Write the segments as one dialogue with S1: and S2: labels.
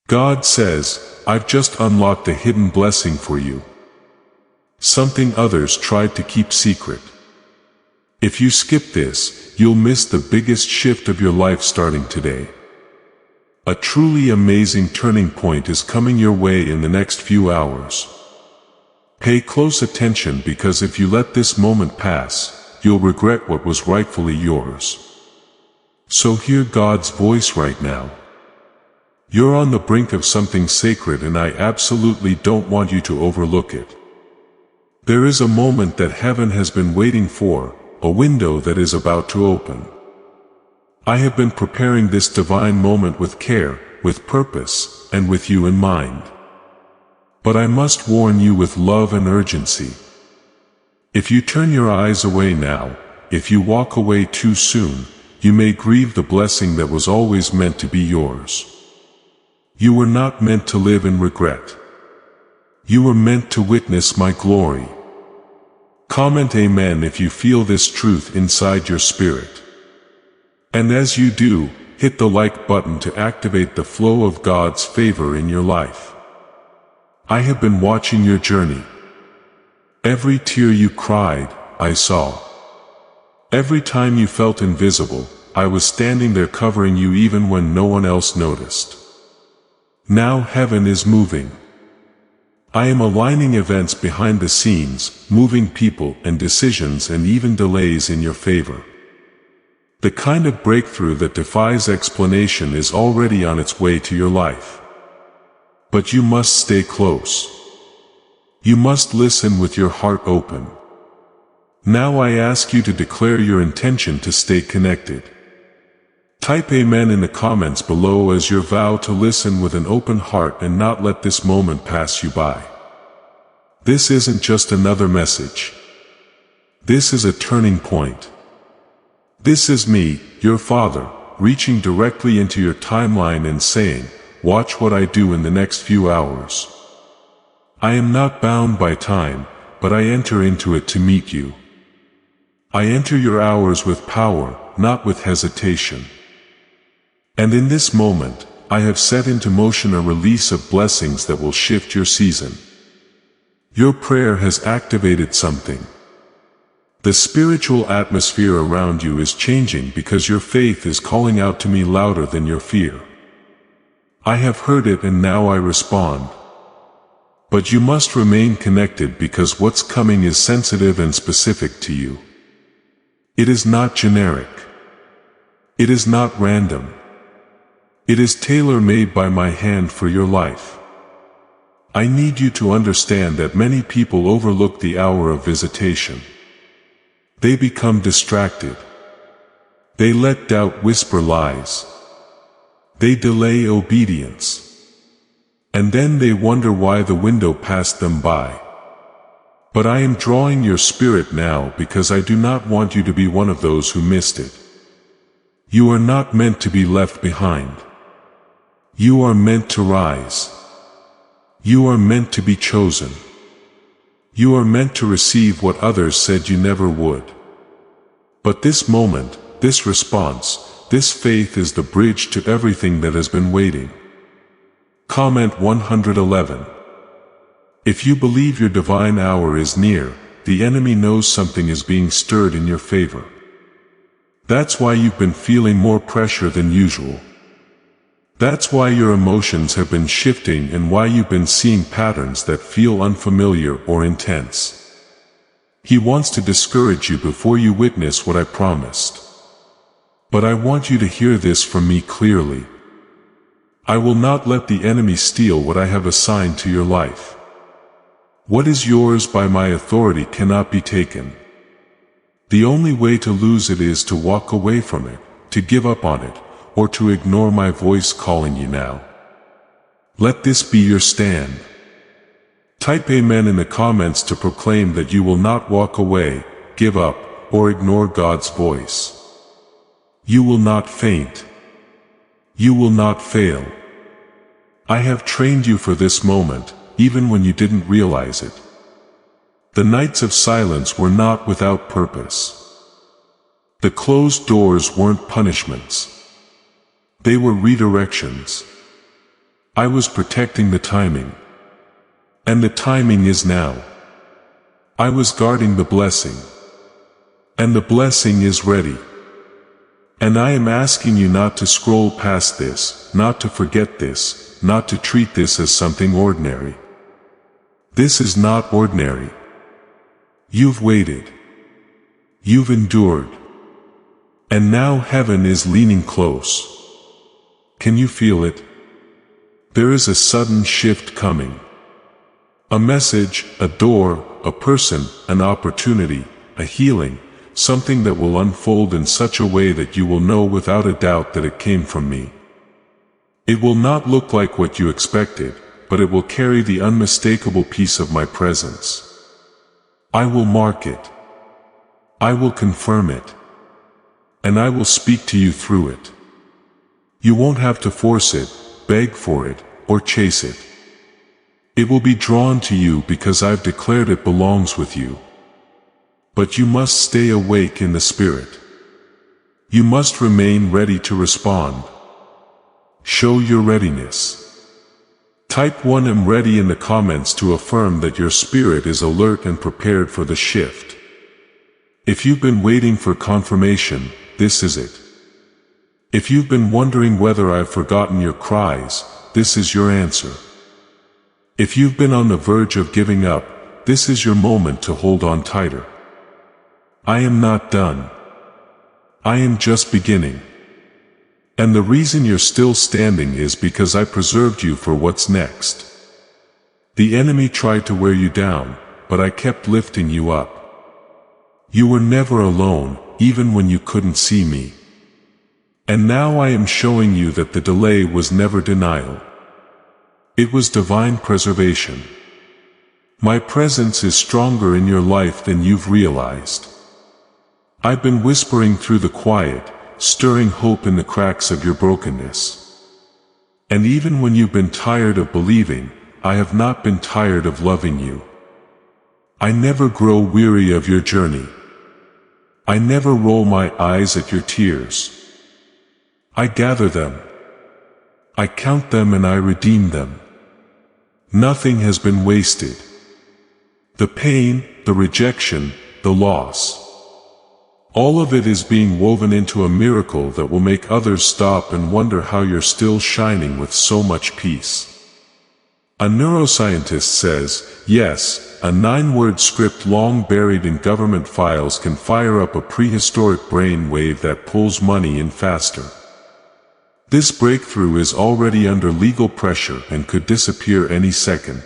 S1: God says, I've just unlocked a hidden blessing for you. Something others tried to keep secret. If you skip this, you'll miss the biggest shift of your life starting today. A truly amazing turning point is coming your way in the next few hours. Pay close attention, because if you let this moment pass, you'll regret what was rightfully yours. So hear God's voice right now. You're on the brink of something sacred, and I absolutely don't want you to overlook it. There is a moment that heaven has been waiting for, a window that is about to open. I have been preparing this divine moment with care, with purpose, and with you in mind. But I must warn you with love and urgency. If you turn your eyes away now, if you walk away too soon, you may grieve the blessing that was always meant to be yours. You were not meant to live in regret. You were meant to witness my glory. Comment Amen if you feel this truth inside your spirit. And as you do, hit the like button to activate the flow of God's favor in your life. I have been watching your journey. Every tear you cried, I saw. Every time you felt invisible, I was standing there covering you even when no one else noticed. Now heaven is moving. I am aligning events behind the scenes, moving people and decisions and even delays in your favor. The kind of breakthrough that defies explanation is already on its way to your life. But you must stay close. You must listen with your heart open. Now I ask you to declare your intention to stay connected. Type Amen in the comments below as your vow to listen with an open heart and not let this moment pass you by. This isn't just another message. This is a turning point. This is me, your Father, reaching directly into your timeline and saying, watch what I do in the next few hours. I am not bound by time, but I enter into it to meet you. I enter your hours with power, not with hesitation. And in this moment, I have set into motion a release of blessings that will shift your season. Your prayer has activated something. The spiritual atmosphere around you is changing because your faith is calling out to me louder than your fear. I have heard it and now I respond. But you must remain connected because what's coming is sensitive and specific to you. It is not generic. It is not random. It is tailor-made by my hand for your life. I need you to understand that many people overlook the hour of visitation. They become distracted. They let doubt whisper lies. They delay obedience. And then they wonder why the window passed them by. But I am drawing your spirit now because I do not want you to be one of those who missed it. You are not meant to be left behind. You are meant to rise. You are meant to be chosen. You are meant to receive what others said you never would. But this moment, this response, this faith is the bridge to everything that has been waiting. Comment 111. If you believe your divine hour is near, the enemy knows something is being stirred in your favor. That's why you've been feeling more pressure than usual. That's why your emotions have been shifting and why you've been seeing patterns that feel unfamiliar or intense. He wants to discourage you before you witness what I promised. But I want you to hear this from me clearly. I will not let the enemy steal what I have assigned to your life. What is yours by my authority cannot be taken. The only way to lose it is to walk away from it, to give up on it, or to ignore my voice calling you now. Let this be your stand. Type Amen in the comments to proclaim that you will not walk away, give up, or ignore God's voice. You will not faint. You will not fail. I have trained you for this moment, even when you didn't realize it. The nights of silence were not without purpose. The closed doors weren't punishments. They were redirections. I was protecting the timing. And the timing is now. I was guarding the blessing. And the blessing is ready. And I am asking you not to scroll past this, not to forget this, not to treat this as something ordinary. This is not ordinary. You've waited. You've endured. And now heaven is leaning close. Can you feel it? There is a sudden shift coming. A message, a door, a person, an opportunity, a healing, something that will unfold in such a way that you will know without a doubt that it came from me. It will not look like what you expected, but it will carry the unmistakable peace of my presence. I will mark it. I will confirm it. And I will speak to you through it. You won't have to force it, beg for it, or chase it. It will be drawn to you because I've declared it belongs with you. But you must stay awake in the Spirit. You must remain ready to respond. Show your readiness. Type 1 "I'm ready" in the comments to affirm that your spirit is alert and prepared for the shift. If you've been waiting for confirmation, this is it. If you've been wondering whether I've forgotten your cries, this is your answer. If you've been on the verge of giving up, this is your moment to hold on tighter. I am not done. I am just beginning. And the reason you're still standing is because I preserved you for what's next. The enemy tried to wear you down, but I kept lifting you up. You were never alone, even when you couldn't see me. And now I am showing you that the delay was never denial. It was divine preservation. My presence is stronger in your life than you've realized. I've been whispering through the quiet, stirring hope in the cracks of your brokenness. And even when you've been tired of believing, I have not been tired of loving you. I never grow weary of your journey. I never roll my eyes at your tears. I gather them. I count them and I redeem them. Nothing has been wasted. The pain, the rejection, the loss. All of it is being woven into a miracle that will make others stop and wonder how you're still shining with so much peace. A neuroscientist says, yes, a 9-word script long buried in government files can fire up a prehistoric brain wave that pulls money in faster. This breakthrough is already under legal pressure and could disappear any second.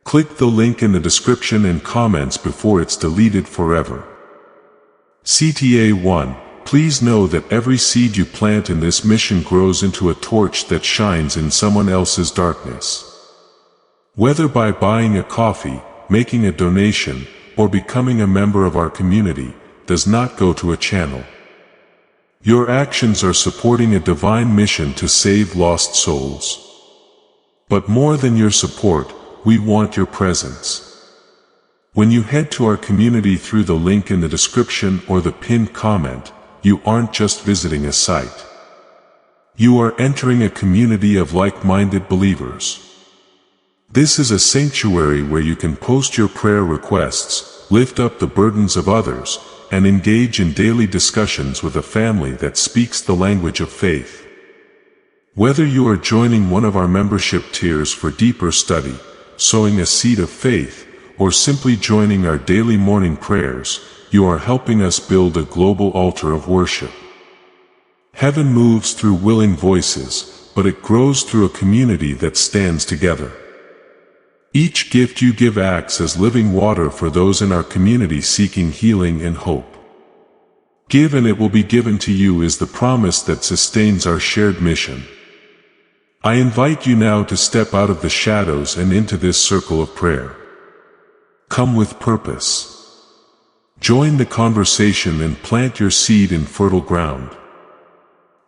S1: Click the link in the description and comments before it's deleted forever. CTA 1, please know that every seed you plant in this mission grows into a torch that shines in someone else's darkness. Whether by buying a coffee, making a donation, or becoming a member of our community, does not go to a channel. Your actions are supporting a divine mission to save lost souls. But more than your support, we want your presence. When you head to our community through the link in the description or the pinned comment, you aren't just visiting a site. You are entering a community of like-minded believers. This is a sanctuary where you can post your prayer requests, lift up the burdens of others, and engage in daily discussions with a family that speaks the language of faith. Whether you are joining one of our membership tiers for deeper study, sowing a seed of faith, or simply joining our daily morning prayers, you are helping us build a global altar of worship. Heaven moves through willing voices, but it grows through a community that stands together. Each gift you give acts as living water for those in our community seeking healing and hope. Give and it will be given to you is the promise that sustains our shared mission. I invite you now to step out of the shadows and into this circle of prayer. Come with purpose. Join the conversation and plant your seed in fertile ground.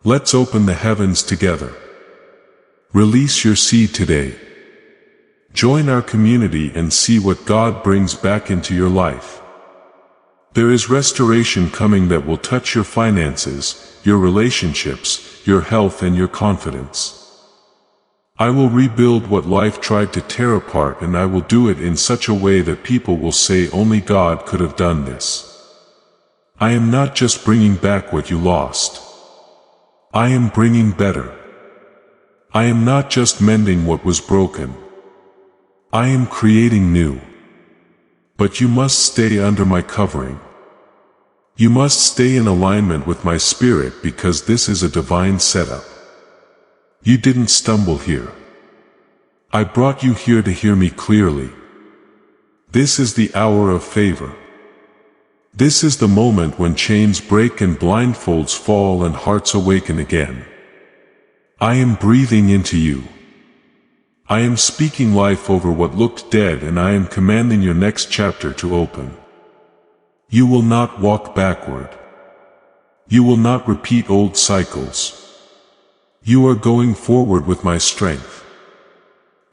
S1: Let's open the heavens together. Release your seed today. Join our community and see what God brings back into your life. There is restoration coming that will touch your finances, your relationships, your health and your confidence. I will rebuild what life tried to tear apart, and I will do it in such a way that people will say only God could have done this. I am not just bringing back what you lost. I am bringing better. I am not just mending what was broken. I am creating new. But you must stay under my covering. You must stay in alignment with my spirit, because this is a divine setup. You didn't stumble here. I brought you here to hear me clearly. This is the hour of favor. This is the moment when chains break and blindfolds fall and hearts awaken again. I am breathing into you. I am speaking life over what looked dead, and I am commanding your next chapter to open. You will not walk backward. You will not repeat old cycles. You are going forward with my strength.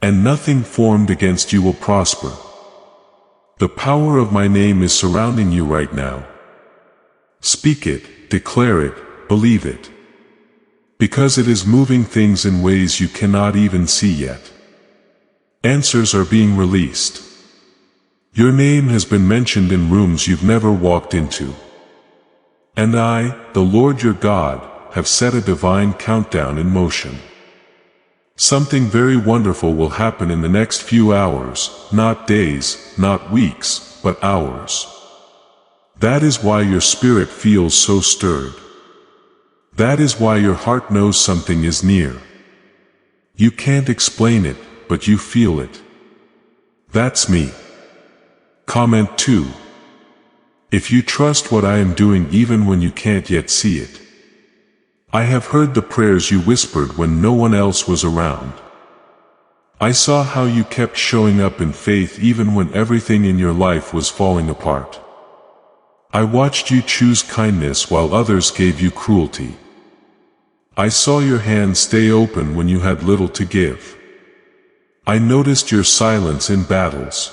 S1: And nothing formed against you will prosper. The power of my name is surrounding you right now. Speak it, declare it, believe it. Because it is moving things in ways you cannot even see yet. Answers are being released. Your name has been mentioned in rooms you've never walked into. And I, the Lord your God, have set a divine countdown in motion. Something very wonderful will happen in the next few hours, not days, not weeks, but hours. That is why your spirit feels so stirred. That is why your heart knows something is near. You can't explain it, but you feel it. That's me. Comment 2. If you trust what I am doing even when you can't yet see it. I have heard the prayers you whispered when no one else was around. I saw how you kept showing up in faith even when everything in your life was falling apart. I watched you choose kindness while others gave you cruelty. I saw your hand stay open when you had little to give. I noticed your silence in battles.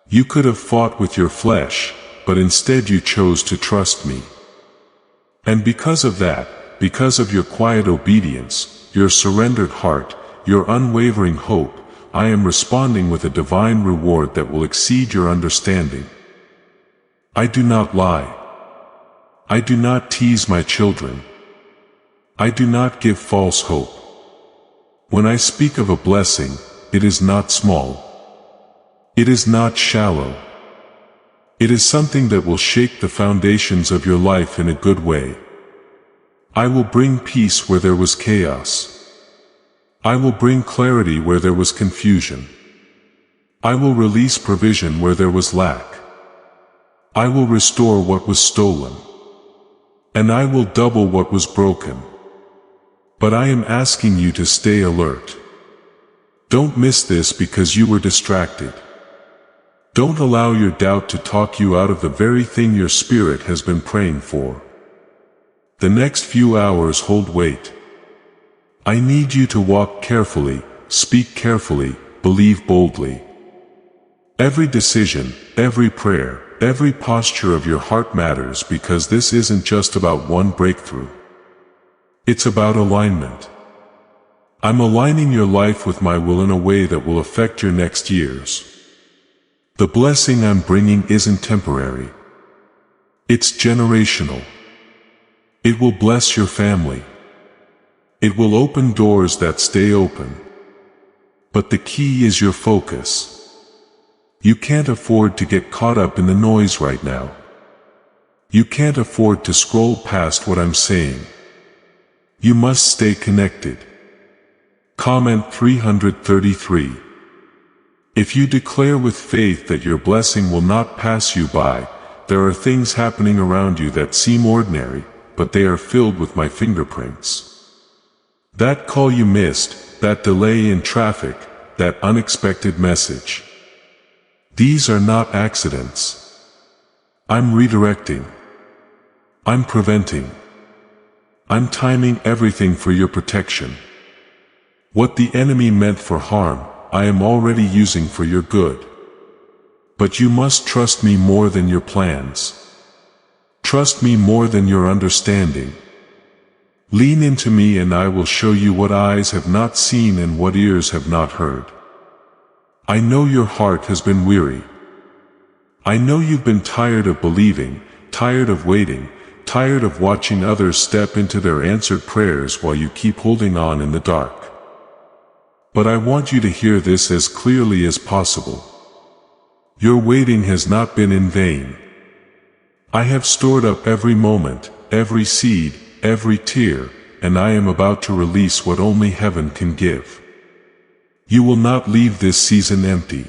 S1: You could have fought with your flesh, but instead you chose to trust me. And because of that, because of your quiet obedience, your surrendered heart, your unwavering hope, I am responding with a divine reward that will exceed your understanding. I do not lie. I do not tease my children. I do not give false hope. When I speak of a blessing, it is not small. It is not shallow. It is something that will shake the foundations of your life in a good way. I will bring peace where there was chaos. I will bring clarity where there was confusion. I will release provision where there was lack. I will restore what was stolen. And I will double what was broken. But I am asking you to stay alert. Don't miss this because you were distracted. Don't allow your doubt to talk you out of the very thing your spirit has been praying for. The next few hours hold weight. I need you to walk carefully, speak carefully, believe boldly. Every decision, every prayer, every posture of your heart matters, because this isn't just about one breakthrough. It's about alignment. I'm aligning your life with my will in a way that will affect your next years. The blessing I'm bringing isn't temporary. It's generational. It will bless your family. It will open doors that stay open. But the key is your focus. You can't afford to get caught up in the noise right now. You can't afford to scroll past what I'm saying. You must stay connected. Comment 333. If you declare with faith that your blessing will not pass you by, there are things happening around you that seem ordinary, but they are filled with my fingerprints. That call you missed, that delay in traffic, that unexpected message. These are not accidents. I'm redirecting. I'm preventing. I'm timing everything for your protection. What the enemy meant for harm, I am already using for your good. But you must trust me more than your plans. Trust me more than your understanding. Lean into me and I will show you what eyes have not seen and what ears have not heard. I know your heart has been weary. I know you've been tired of believing, tired of waiting, tired of watching others step into their answered prayers while you keep holding on in the dark. But I want you to hear this as clearly as possible. Your waiting has not been in vain. I have stored up every moment, every seed, every tear, and I am about to release what only heaven can give. You will not leave this season empty.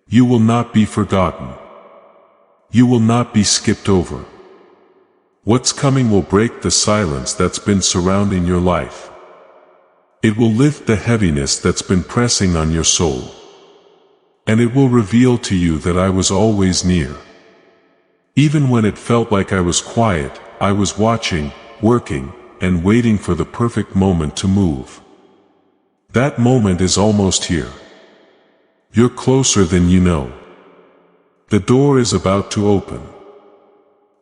S1: You will not be forgotten. You will not be skipped over. What's coming will break the silence that's been surrounding your life. It will lift the heaviness that's been pressing on your soul. And it will reveal to you that I was always near. Even when it felt like I was quiet, I was watching, working, and waiting for the perfect moment to move. That moment is almost here. You're closer than you know. The door is about to open.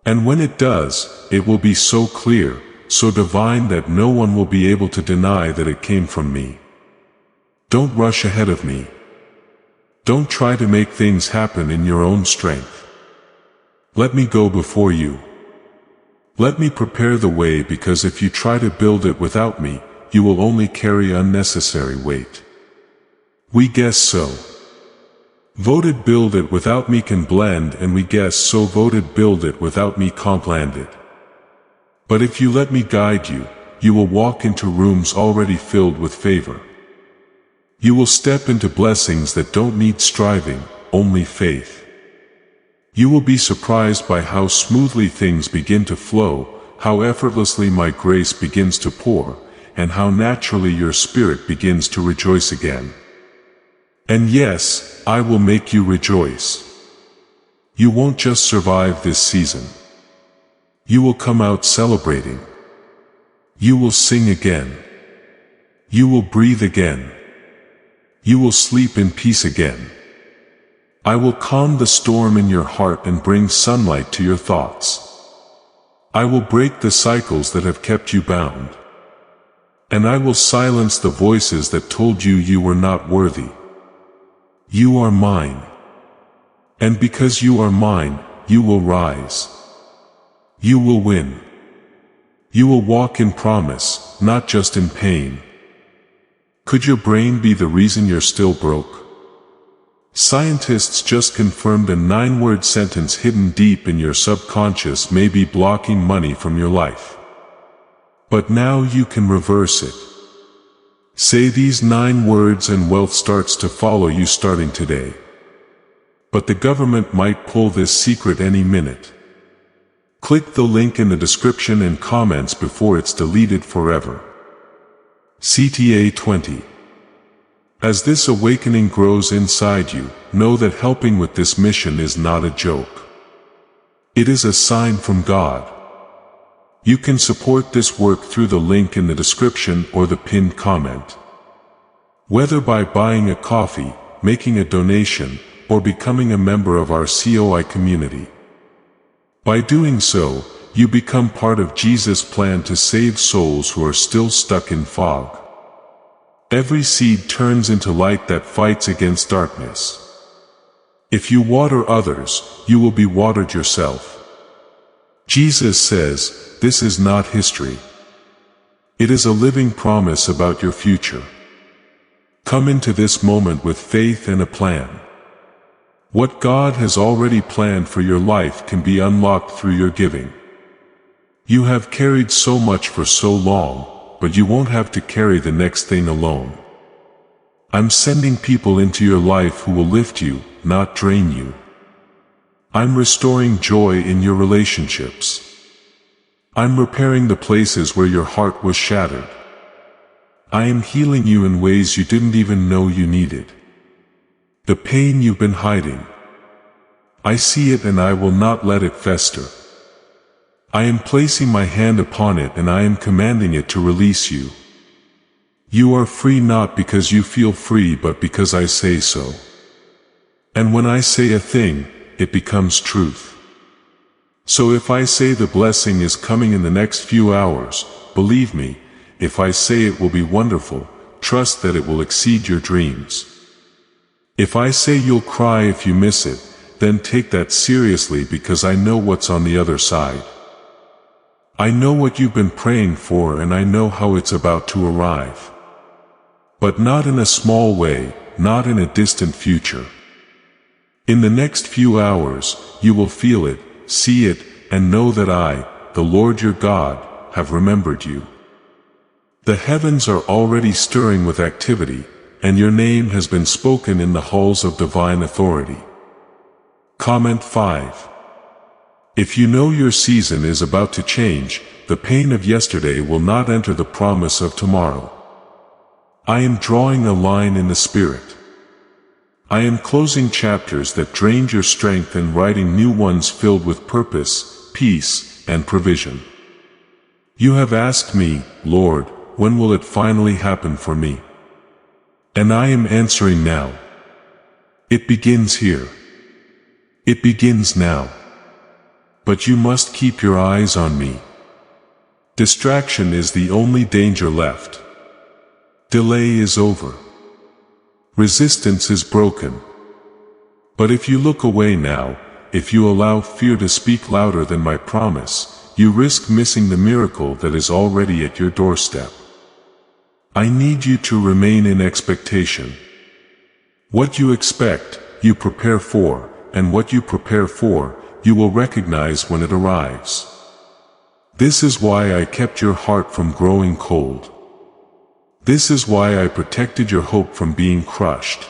S1: And when it does, it will be so clear, so divine that no one will be able to deny that it came from me. Don't rush ahead of me. Don't try to make things happen in your own strength. Let me go before you. Let me prepare the way, because if you try to build it without me, you will only carry unnecessary weight. We guess so. Voted build it without me can blend, and we guess so voted build it without me can't land it. But if you let me guide you, you will walk into rooms already filled with favor. You will step into blessings that don't need striving, only faith. You will be surprised by how smoothly things begin to flow, how effortlessly my grace begins to pour, and how naturally your spirit begins to rejoice again. And yes, I will make you rejoice. You won't just survive this season. You will come out celebrating. You will sing again. You will breathe again. You will sleep in peace again. I will calm the storm in your heart and bring sunlight to your thoughts. I will break the cycles that have kept you bound. And I will silence the voices that told you you were not worthy. You are mine. And because you are mine, you will rise. You will win. You will walk in promise, not just in pain. Could your brain be the reason you're still broke? Scientists just confirmed a 9-word sentence hidden deep in your subconscious may be blocking money from your life. But now you can reverse it. Say these 9 words and wealth starts to follow you starting today. But the government might pull this secret any minute. Click the link in the description and comments before it's deleted forever. CTA 20. As this awakening grows inside you, know that helping with this mission is not a joke. It is a sign from God. You can support this work through the link in the description or the pinned comment. Whether by buying a coffee, making a donation, or becoming a member of our COI community. By doing so, you become part of Jesus' plan to save souls who are still stuck in fog. Every seed turns into light that fights against darkness. If you water others, you will be watered yourself. Jesus says, this is not history. It is a living promise about your future. Come into this moment with faith and a plan. What God has already planned for your life can be unlocked through your giving. You have carried so much for so long, but you won't have to carry the next thing alone. I'm sending people into your life who will lift you, not drain you. I'm restoring joy in your relationships. I'm repairing the places where your heart was shattered. I am healing you in ways you didn't even know you needed. The pain you've been hiding. I see it and I will not let it fester. I am placing my hand upon it and I am commanding it to release you. You are free not because you feel free but because I say so. And when I say a thing, it becomes truth. So if I say the blessing is coming in the next few hours, believe me, if I say it will be wonderful, trust that it will exceed your dreams. If I say you'll cry if you miss it, then take that seriously because I know what's on the other side. I know what you've been praying for and I know how it's about to arrive. But not in a small way, not in a distant future. In the next few hours, you will feel it, see it, and know that I, the Lord your God, have remembered you. The heavens are already stirring with activity, and your name has been spoken in the halls of divine authority. Comment 5. If you know your season is about to change, the pain of yesterday will not enter the promise of tomorrow. I am drawing a line in the spirit. I am closing chapters that drained your strength and writing new ones filled with purpose, peace, and provision. You have asked me, Lord, when will it finally happen for me? And I am answering now. It begins here. It begins now. But you must keep your eyes on me. Distraction is the only danger left. Delay is over. Resistance is broken. But if you look away now, if you allow fear to speak louder than my promise, you risk missing the miracle that is already at your doorstep. I need you to remain in expectation. What you expect, you prepare for, and what you prepare for, you will recognize when it arrives. This is why I kept your heart from growing cold. This is why I protected your hope from being crushed.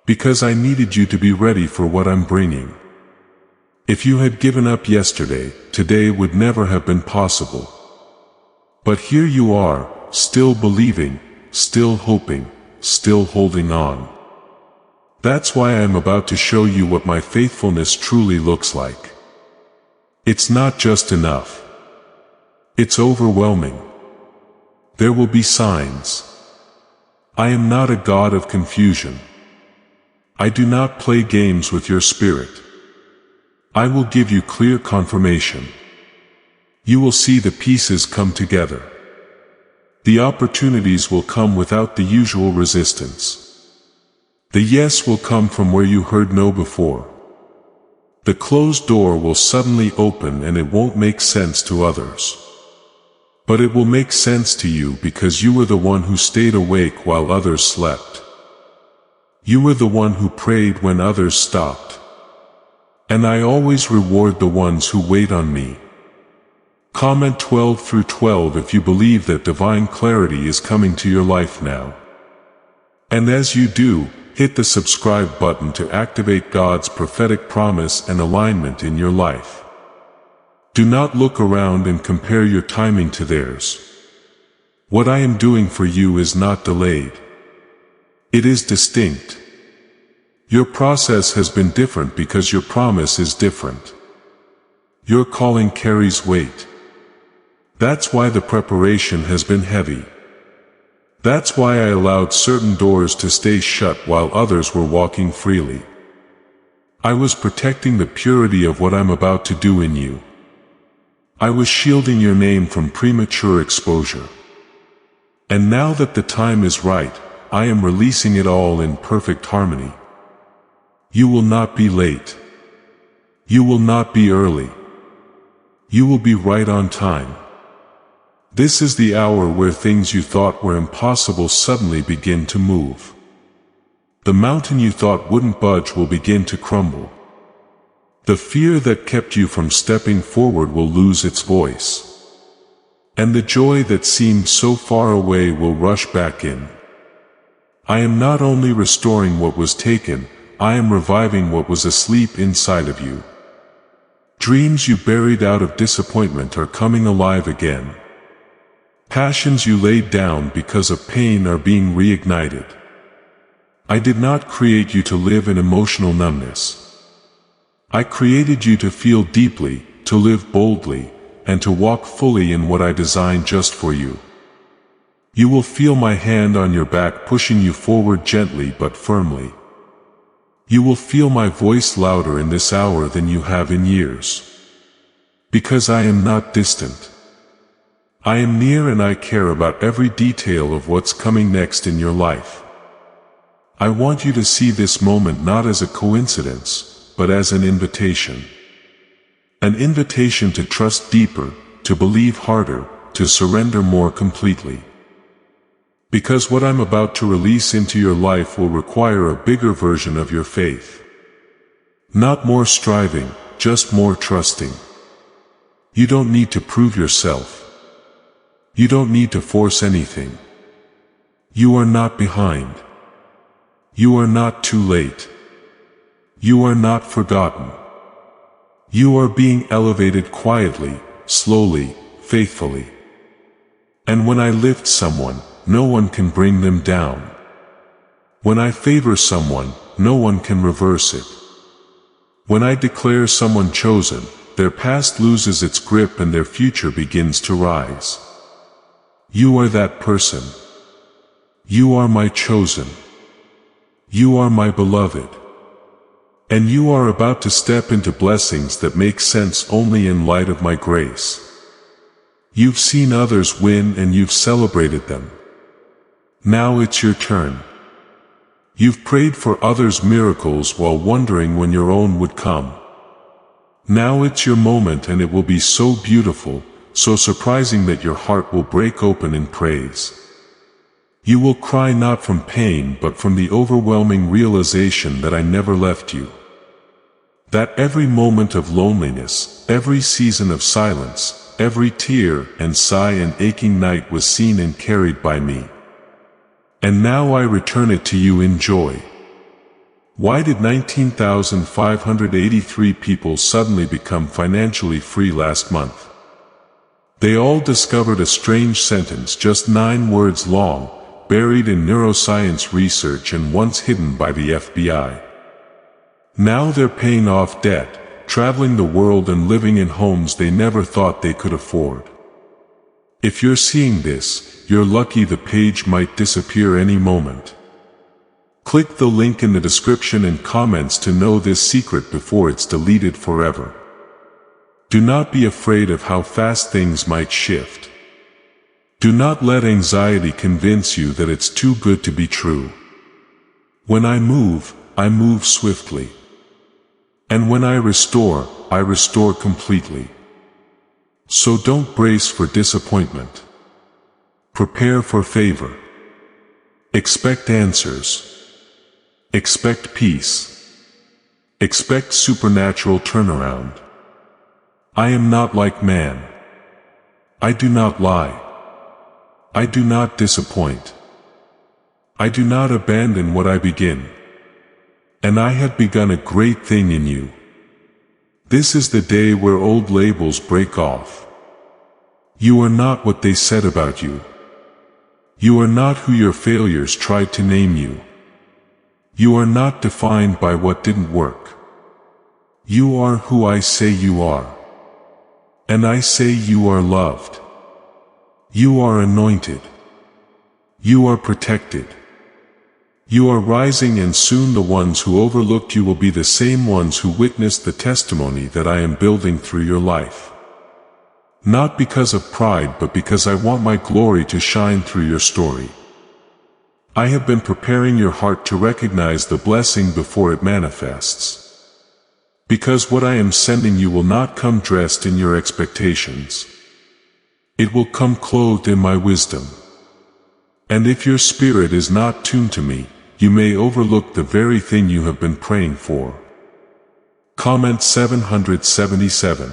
S1: Because I needed you to be ready for what I'm bringing. If you had given up yesterday, today would never have been possible. But here you are, still believing, still hoping, still holding on. That's why I'm about to show you what my faithfulness truly looks like. It's not just enough. It's overwhelming. There will be signs. I am not a God of confusion. I do not play games with your spirit. I will give you clear confirmation. You will see the pieces come together. The opportunities will come without the usual resistance. The yes will come from where you heard no before. The closed door will suddenly open and it won't make sense to others. But it will make sense to you because you were the one who stayed awake while others slept. You were the one who prayed when others stopped. And I always reward the ones who wait on me. Comment 12 through 12 if you believe that divine clarity is coming to your life now. And as you do, hit the subscribe button to activate God's prophetic promise and alignment in your life. Do not look around and compare your timing to theirs. What I am doing for you is not delayed. It is distinct. Your process has been different because your promise is different. Your calling carries weight. That's why the preparation has been heavy. That's why I allowed certain doors to stay shut while others were walking freely. I was protecting the purity of what I'm about to do in you. I was shielding your name from premature exposure. And now that the time is right, I am releasing it all in perfect harmony. You will not be late. You will not be early. You will be right on time. This is the hour where things you thought were impossible suddenly begin to move. The mountain you thought wouldn't budge will begin to crumble. The fear that kept you from stepping forward will lose its voice. And the joy that seemed so far away will rush back in. I am not only restoring what was taken, I am reviving what was asleep inside of you. Dreams you buried out of disappointment are coming alive again. Passions you laid down because of pain are being reignited. I did not create you to live in emotional numbness. I created you to feel deeply, to live boldly, and to walk fully in what I designed just for you. You will feel my hand on your back pushing you forward gently but firmly. You will feel my voice louder in this hour than you have in years. Because I am not distant. I am near and I care about every detail of what's coming next in your life. I want you to see this moment not as a coincidence, but as an invitation. An invitation to trust deeper, to believe harder, to surrender more completely. Because what I'm about to release into your life will require a bigger version of your faith. Not more striving, just more trusting. You don't need to prove yourself. You don't need to force anything. You are not behind. You are not too late. You are not forgotten. You are being elevated quietly, slowly, faithfully. And when I lift someone, no one can bring them down. When I favor someone, no one can reverse it. When I declare someone chosen, their past loses its grip and their future begins to rise. You are that person. You are my chosen. You are my beloved. And you are about to step into blessings that make sense only in light of my grace. You've seen others win and you've celebrated them. Now it's your turn. You've prayed for others' miracles while wondering when your own would come. Now it's your moment and it will be so beautiful, so surprising that your heart will break open in praise. You will cry not from pain but from the overwhelming realization that I never left you. That every moment of loneliness, every season of silence, every tear and sigh and aching night was seen and carried by me. And now I return it to you in joy. Why did 19,583 people suddenly become financially free last month? They all discovered a strange sentence just 9 words long, buried in neuroscience research and once hidden by the FBI. Now they're paying off debt, traveling the world and living in homes they never thought they could afford. If you're seeing this, you're lucky. The page might disappear any moment. Click the link in the description and comments to know this secret before it's deleted forever. Do not be afraid of how fast things might shift. Do not let anxiety convince you that it's too good to be true. When I move swiftly. And when I restore completely. So don't brace for disappointment. Prepare for favor. Expect answers. Expect peace. Expect supernatural turnaround. I am not like man. I do not lie. I do not disappoint. I do not abandon what I begin. And I have begun a great thing in you. This is the day where old labels break off. You are not what they said about you. You are not who your failures tried to name you. You are not defined by what didn't work. You are who I say you are. And I say you are loved. You are anointed. You are protected. You are rising, and soon the ones who overlooked you will be the same ones who witnessed the testimony that I am building through your life. Not because of pride, but because I want my glory to shine through your story. I have been preparing your heart to recognize the blessing before it manifests. Because what I am sending you will not come dressed in your expectations. It will come clothed in my wisdom. And if your spirit is not tuned to me, you may overlook the very thing you have been praying for. Comment 777.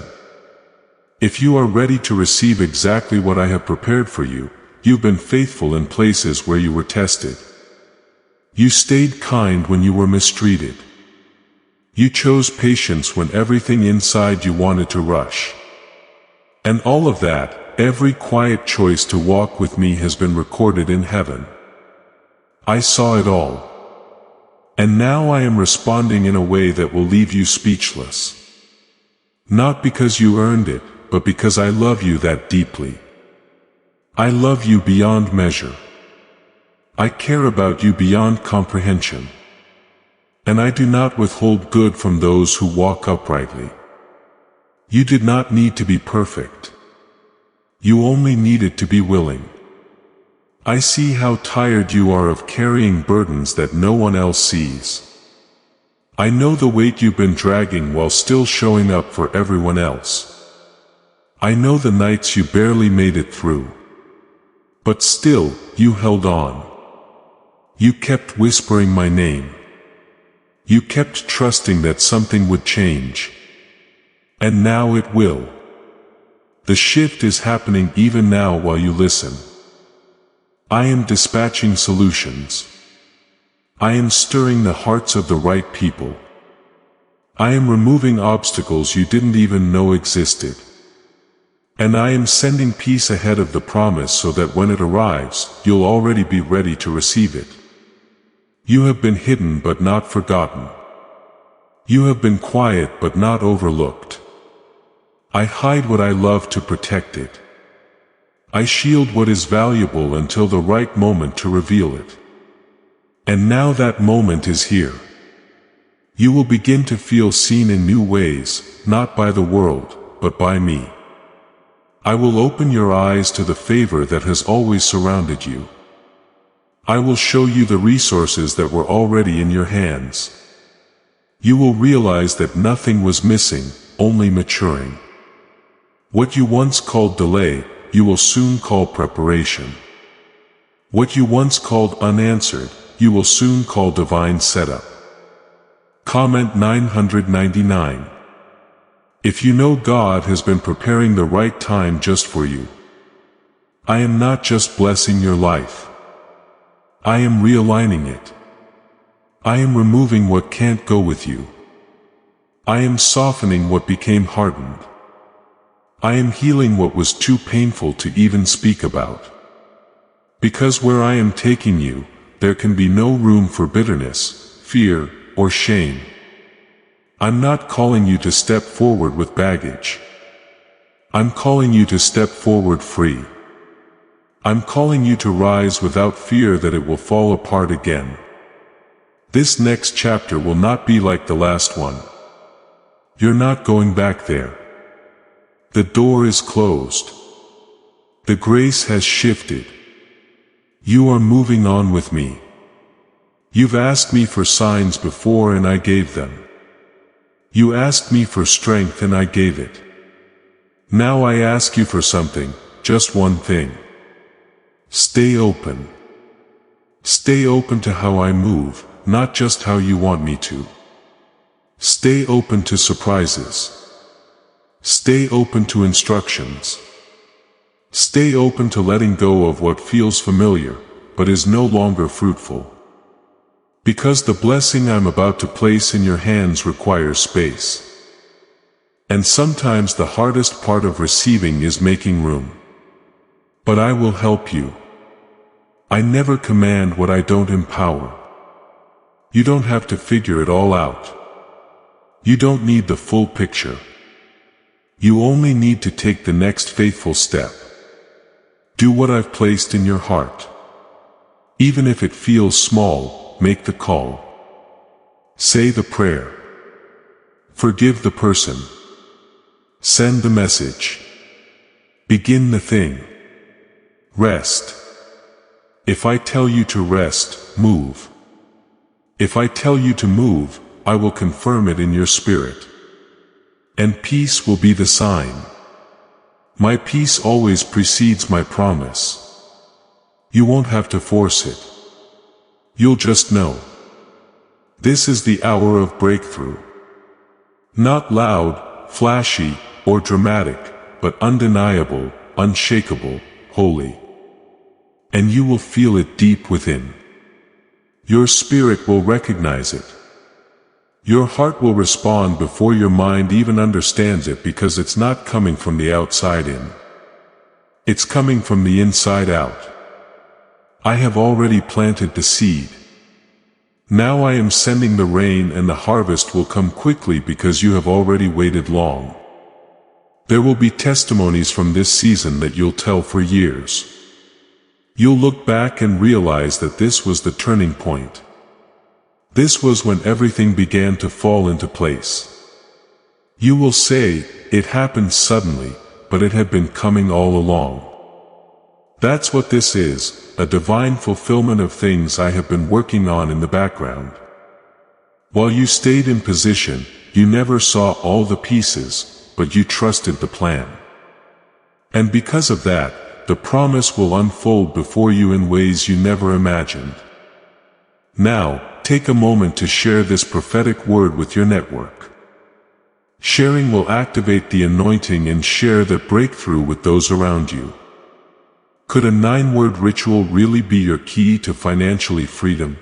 S1: If you are ready to receive exactly what I have prepared for you, you've been faithful in places where you were tested. You stayed kind when you were mistreated. You chose patience when everything inside you wanted to rush. And all of that, every quiet choice to walk with me has been recorded in heaven. I saw it all. And now I am responding in a way that will leave you speechless. Not because you earned it, but because I love you that deeply. I love you beyond measure. I care about you beyond comprehension. And I do not withhold good from those who walk uprightly. You did not need to be perfect. You only needed to be willing. I see how tired you are of carrying burdens that no one else sees. I know the weight you've been dragging while still showing up for everyone else. I know the nights you barely made it through. But still, you held on. You kept whispering my name. You kept trusting that something would change. And now it will. The shift is happening even now while you listen. I am dispatching solutions. I am stirring the hearts of the right people. I am removing obstacles you didn't even know existed. And I am sending peace ahead of the promise so that when it arrives, you'll already be ready to receive it. You have been hidden but not forgotten. You have been quiet but not overlooked. I hide what I love to protect it. I shield what is valuable until the right moment to reveal it. And now that moment is here. You will begin to feel seen in new ways, not by the world, but by me. I will open your eyes to the favor that has always surrounded you. I will show you the resources that were already in your hands. You will realize that nothing was missing, only maturing. What you once called delay, you will soon call preparation. What you once called unanswered, you will soon call divine setup. Comment 999. If you know God has been preparing the right time just for you. I am not just blessing your life. I am realigning it. I am removing what can't go with you. I am softening what became hardened. I am healing what was too painful to even speak about. Because where I am taking you, there can be no room for bitterness, fear, or shame. I'm not calling you to step forward with baggage. I'm calling you to step forward free. I'm calling you to rise without fear that it will fall apart again. This next chapter will not be like the last one. You're not going back there. The door is closed. The grace has shifted. You are moving on with me. You've asked me for signs before and I gave them. You asked me for strength and I gave it. Now I ask you for something, just one thing. Stay open. Stay open to how I move, not just how you want me to. Stay open to surprises. Stay open to instructions. Stay open to letting go of what feels familiar, but is no longer fruitful. Because the blessing I'm about to place in your hands requires space. And sometimes the hardest part of receiving is making room. But I will help you. I never command what I don't empower. You don't have to figure it all out. You don't need the full picture. You only need to take the next faithful step. Do what I've placed in your heart. Even if it feels small, make the call. Say the prayer. Forgive the person. Send the message. Begin the thing. Rest. If I tell you to rest, move. If I tell you to move, I will confirm it in your spirit. And peace will be the sign. My peace always precedes my promise. You won't have to force it. You'll just know. This is the hour of breakthrough. Not loud, flashy, or dramatic, but undeniable, unshakable, holy. And you will feel it deep within. Your spirit will recognize it. Your heart will respond before your mind even understands it because it's not coming from the outside in. It's coming from the inside out. I have already planted the seed. Now I am sending the rain and the harvest will come quickly because you have already waited long. There will be testimonies from this season that you'll tell for years. You'll look back and realize that this was the turning point. This was when everything began to fall into place. You will say, it happened suddenly, but it had been coming all along. That's what this is, a divine fulfillment of things I have been working on in the background. While you stayed in position, you never saw all the pieces, but you trusted the plan. And because of that, the promise will unfold before you in ways you never imagined. Now, take a moment to share this prophetic word with your network. Sharing will activate the anointing and share the breakthrough with those around you. Could a 9-word ritual really be your key to financially freedom?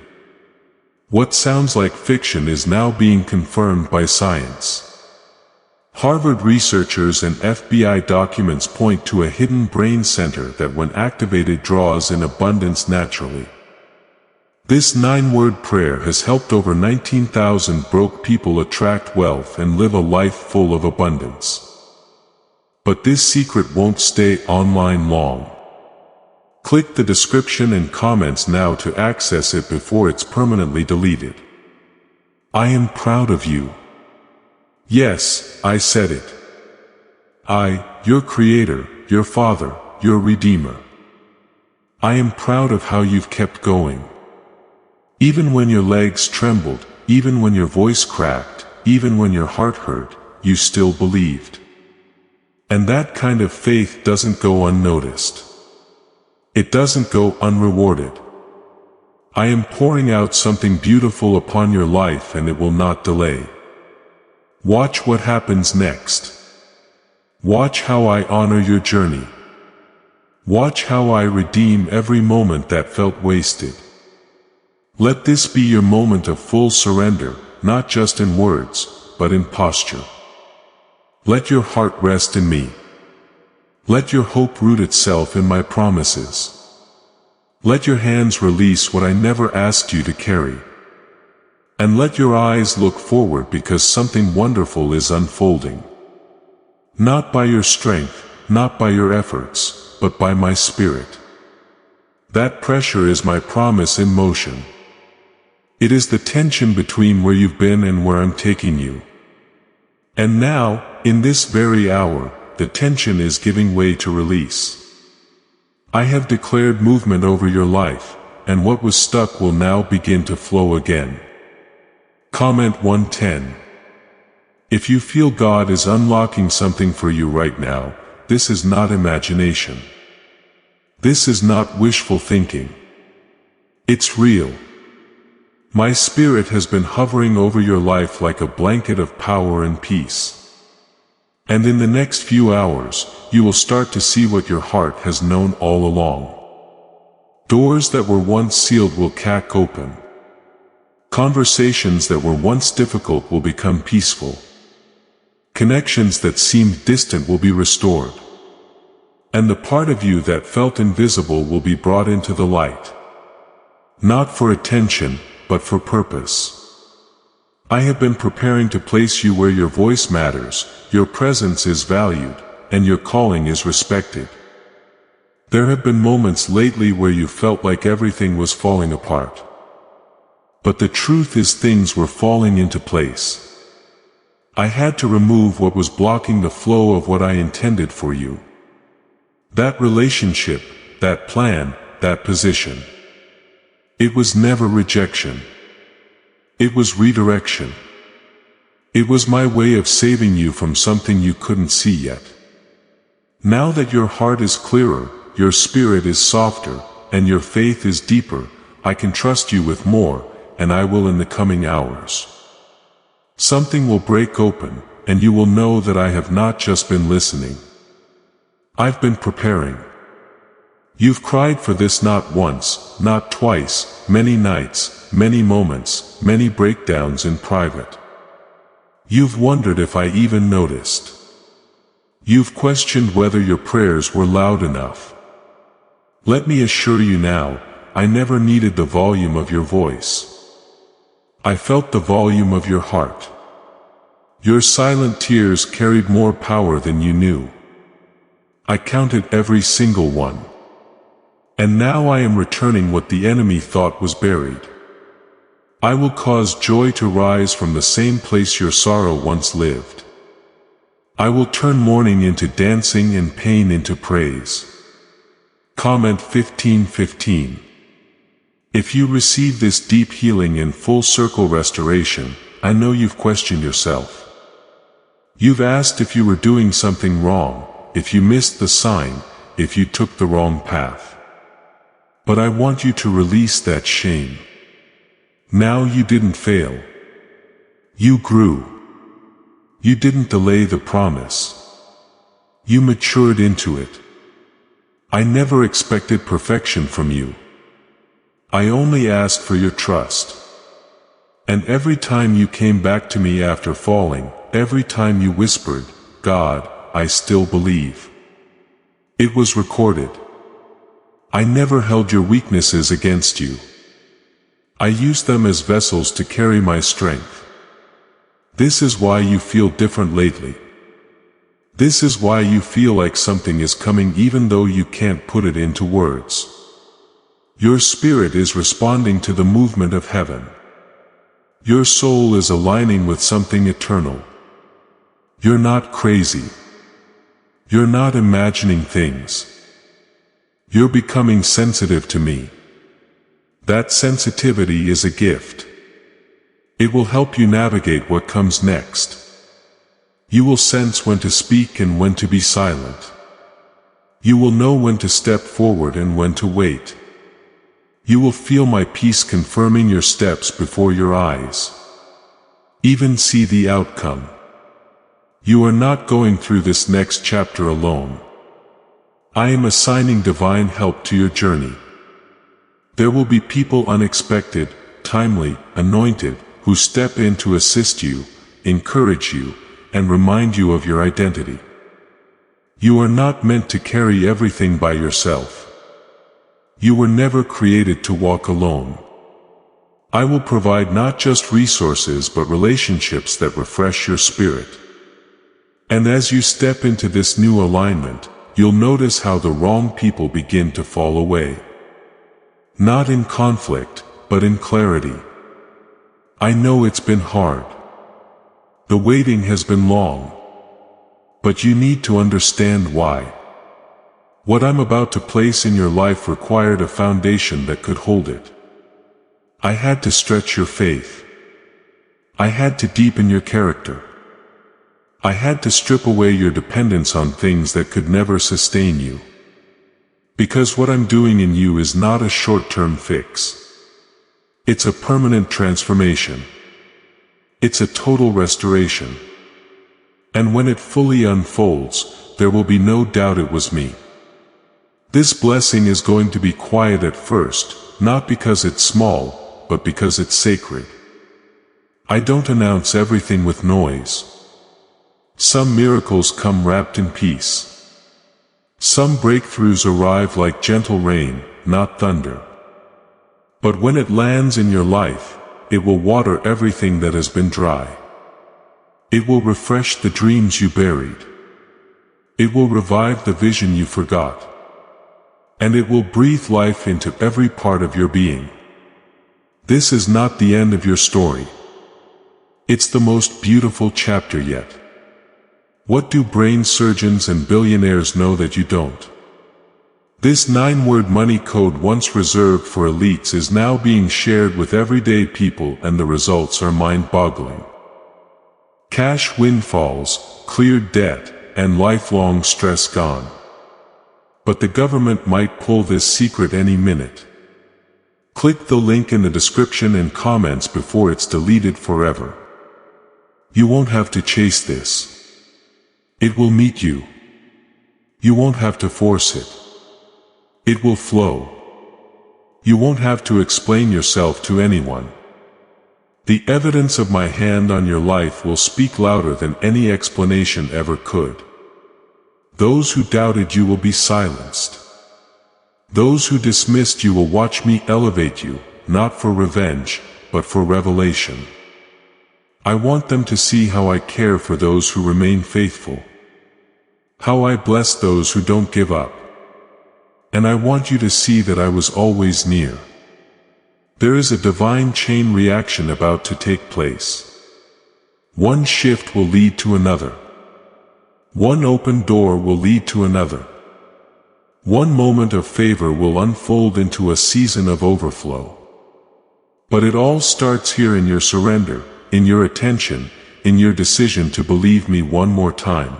S1: What sounds like fiction is now being confirmed by science. Harvard researchers and FBI documents point to a hidden brain center that when activated draws in abundance naturally. This 9-word prayer has helped over 19,000 broke people attract wealth and live a life full of abundance. But this secret won't stay online long. Click the description and comments now to access it before it's permanently deleted. I am proud of you. Yes, I said it. I, your Creator, your Father, your Redeemer. I am proud of how you've kept going. Even when your legs trembled, even when your voice cracked, even when your heart hurt, you still believed. And that kind of faith doesn't go unnoticed. It doesn't go unrewarded. I am pouring out something beautiful upon your life and it will not delay. Watch what happens next. Watch how I honor your journey. Watch how I redeem every moment that felt wasted. Let this be your moment of full surrender, not just in words, but in posture. Let your heart rest in me. Let your hope root itself in my promises. Let your hands release what I never asked you to carry. And let your eyes look forward because something wonderful is unfolding. Not by your strength, not by your efforts, but by my Spirit. That pressure is my promise in motion. It is the tension between where you've been and where I'm taking you. And now, in this very hour, the tension is giving way to release. I have declared movement over your life, and what was stuck will now begin to flow again. Comment 110. If you feel God is unlocking something for you right now, this is not imagination. This is not wishful thinking. It's real. My Spirit has been hovering over your life like a blanket of power and peace. And in the next few hours, you will start to see what your heart has known all along. Doors that were once sealed will crack open. Conversations that were once difficult will become peaceful. Connections that seemed distant will be restored. And the part of you that felt invisible will be brought into the light. Not for attention, but for purpose. I have been preparing to place you where your voice matters, your presence is valued, and your calling is respected. There have been moments lately where you felt like everything was falling apart. But the truth is things were falling into place. I had to remove what was blocking the flow of what I intended for you. That relationship, that plan, that position. It was never rejection. It was redirection. It was my way of saving you from something you couldn't see yet. Now that your heart is clearer, your spirit is softer, and your faith is deeper, I can trust you with more, and I will in the coming hours. Something will break open, and you will know that I have not just been listening. I've been preparing. You've cried for this not once, not twice, many nights, many moments, many breakdowns in private. You've wondered if I even noticed. You've questioned whether your prayers were loud enough. Let me assure you now, I never needed the volume of your voice. I felt the volume of your heart. Your silent tears carried more power than you knew. I counted every single one. And now I am returning what the enemy thought was buried. I will cause joy to rise from the same place your sorrow once lived. I will turn mourning into dancing and pain into praise. Comment 15:15. If you receive this deep healing and full circle restoration, I know you've questioned yourself. You've asked if you were doing something wrong, if you missed the sign, if you took the wrong path. But I want you to release that shame. Now you didn't fail. You grew. You didn't delay the promise. You matured into it. I never expected perfection from you. I only asked for your trust. And every time you came back to me after falling, every time you whispered, "God, I still believe," it was recorded. I never held your weaknesses against you. I used them as vessels to carry my strength. This is why you feel different lately. This is why you feel like something is coming even though you can't put it into words. Your spirit is responding to the movement of heaven. Your soul is aligning with something eternal. You're not crazy. You're not imagining things. You're becoming sensitive to me. That sensitivity is a gift. It will help you navigate what comes next. You will sense when to speak and when to be silent. You will know when to step forward and when to wait. You will feel my peace confirming your steps before your eyes. Even see the outcome. You are not going through this next chapter alone. I am assigning divine help to your journey. There will be people unexpected, timely, anointed, who step in to assist you, encourage you, and remind you of your identity. You are not meant to carry everything by yourself. You were never created to walk alone. I will provide not just resources but relationships that refresh your spirit. And as you step into this new alignment, you'll notice how the wrong people begin to fall away. Not in conflict, but in clarity. I know it's been hard. The waiting has been long. But you need to understand why. What I'm about to place in your life required a foundation that could hold it. I had to stretch your faith. I had to deepen your character. I had to strip away your dependence on things that could never sustain you. Because what I'm doing in you is not a short-term fix. It's a permanent transformation. It's a total restoration. And when it fully unfolds, there will be no doubt it was me. This blessing is going to be quiet at first, not because it's small, but because it's sacred. I don't announce everything with noise. Some miracles come wrapped in peace. Some breakthroughs arrive like gentle rain, not thunder. But when it lands in your life, it will water everything that has been dry. It will refresh the dreams you buried. It will revive the vision you forgot. And it will breathe life into every part of your being. This is not the end of your story. It's the most beautiful chapter yet. What do brain surgeons and billionaires know that you don't? This 9-word money code once reserved for elites is now being shared with everyday people, and the results are mind-boggling. Cash windfalls, cleared debt, and lifelong stress gone. But the government might pull this secret any minute. Click the link in the description and comments before it's deleted forever. You won't have to chase this. It will meet you. You won't have to force it. It will flow. You won't have to explain yourself to anyone. The evidence of my hand on your life will speak louder than any explanation ever could. Those who doubted you will be silenced. Those who dismissed you will watch me elevate you, not for revenge, but for revelation. I want them to see how I care for those who remain faithful. How I bless those who don't give up. And I want you to see that I was always near. There is a divine chain reaction about to take place. One shift will lead to another. One open door will lead to another. One moment of favor will unfold into a season of overflow. But it all starts here in your surrender, in your attention, in your decision to believe me one more time.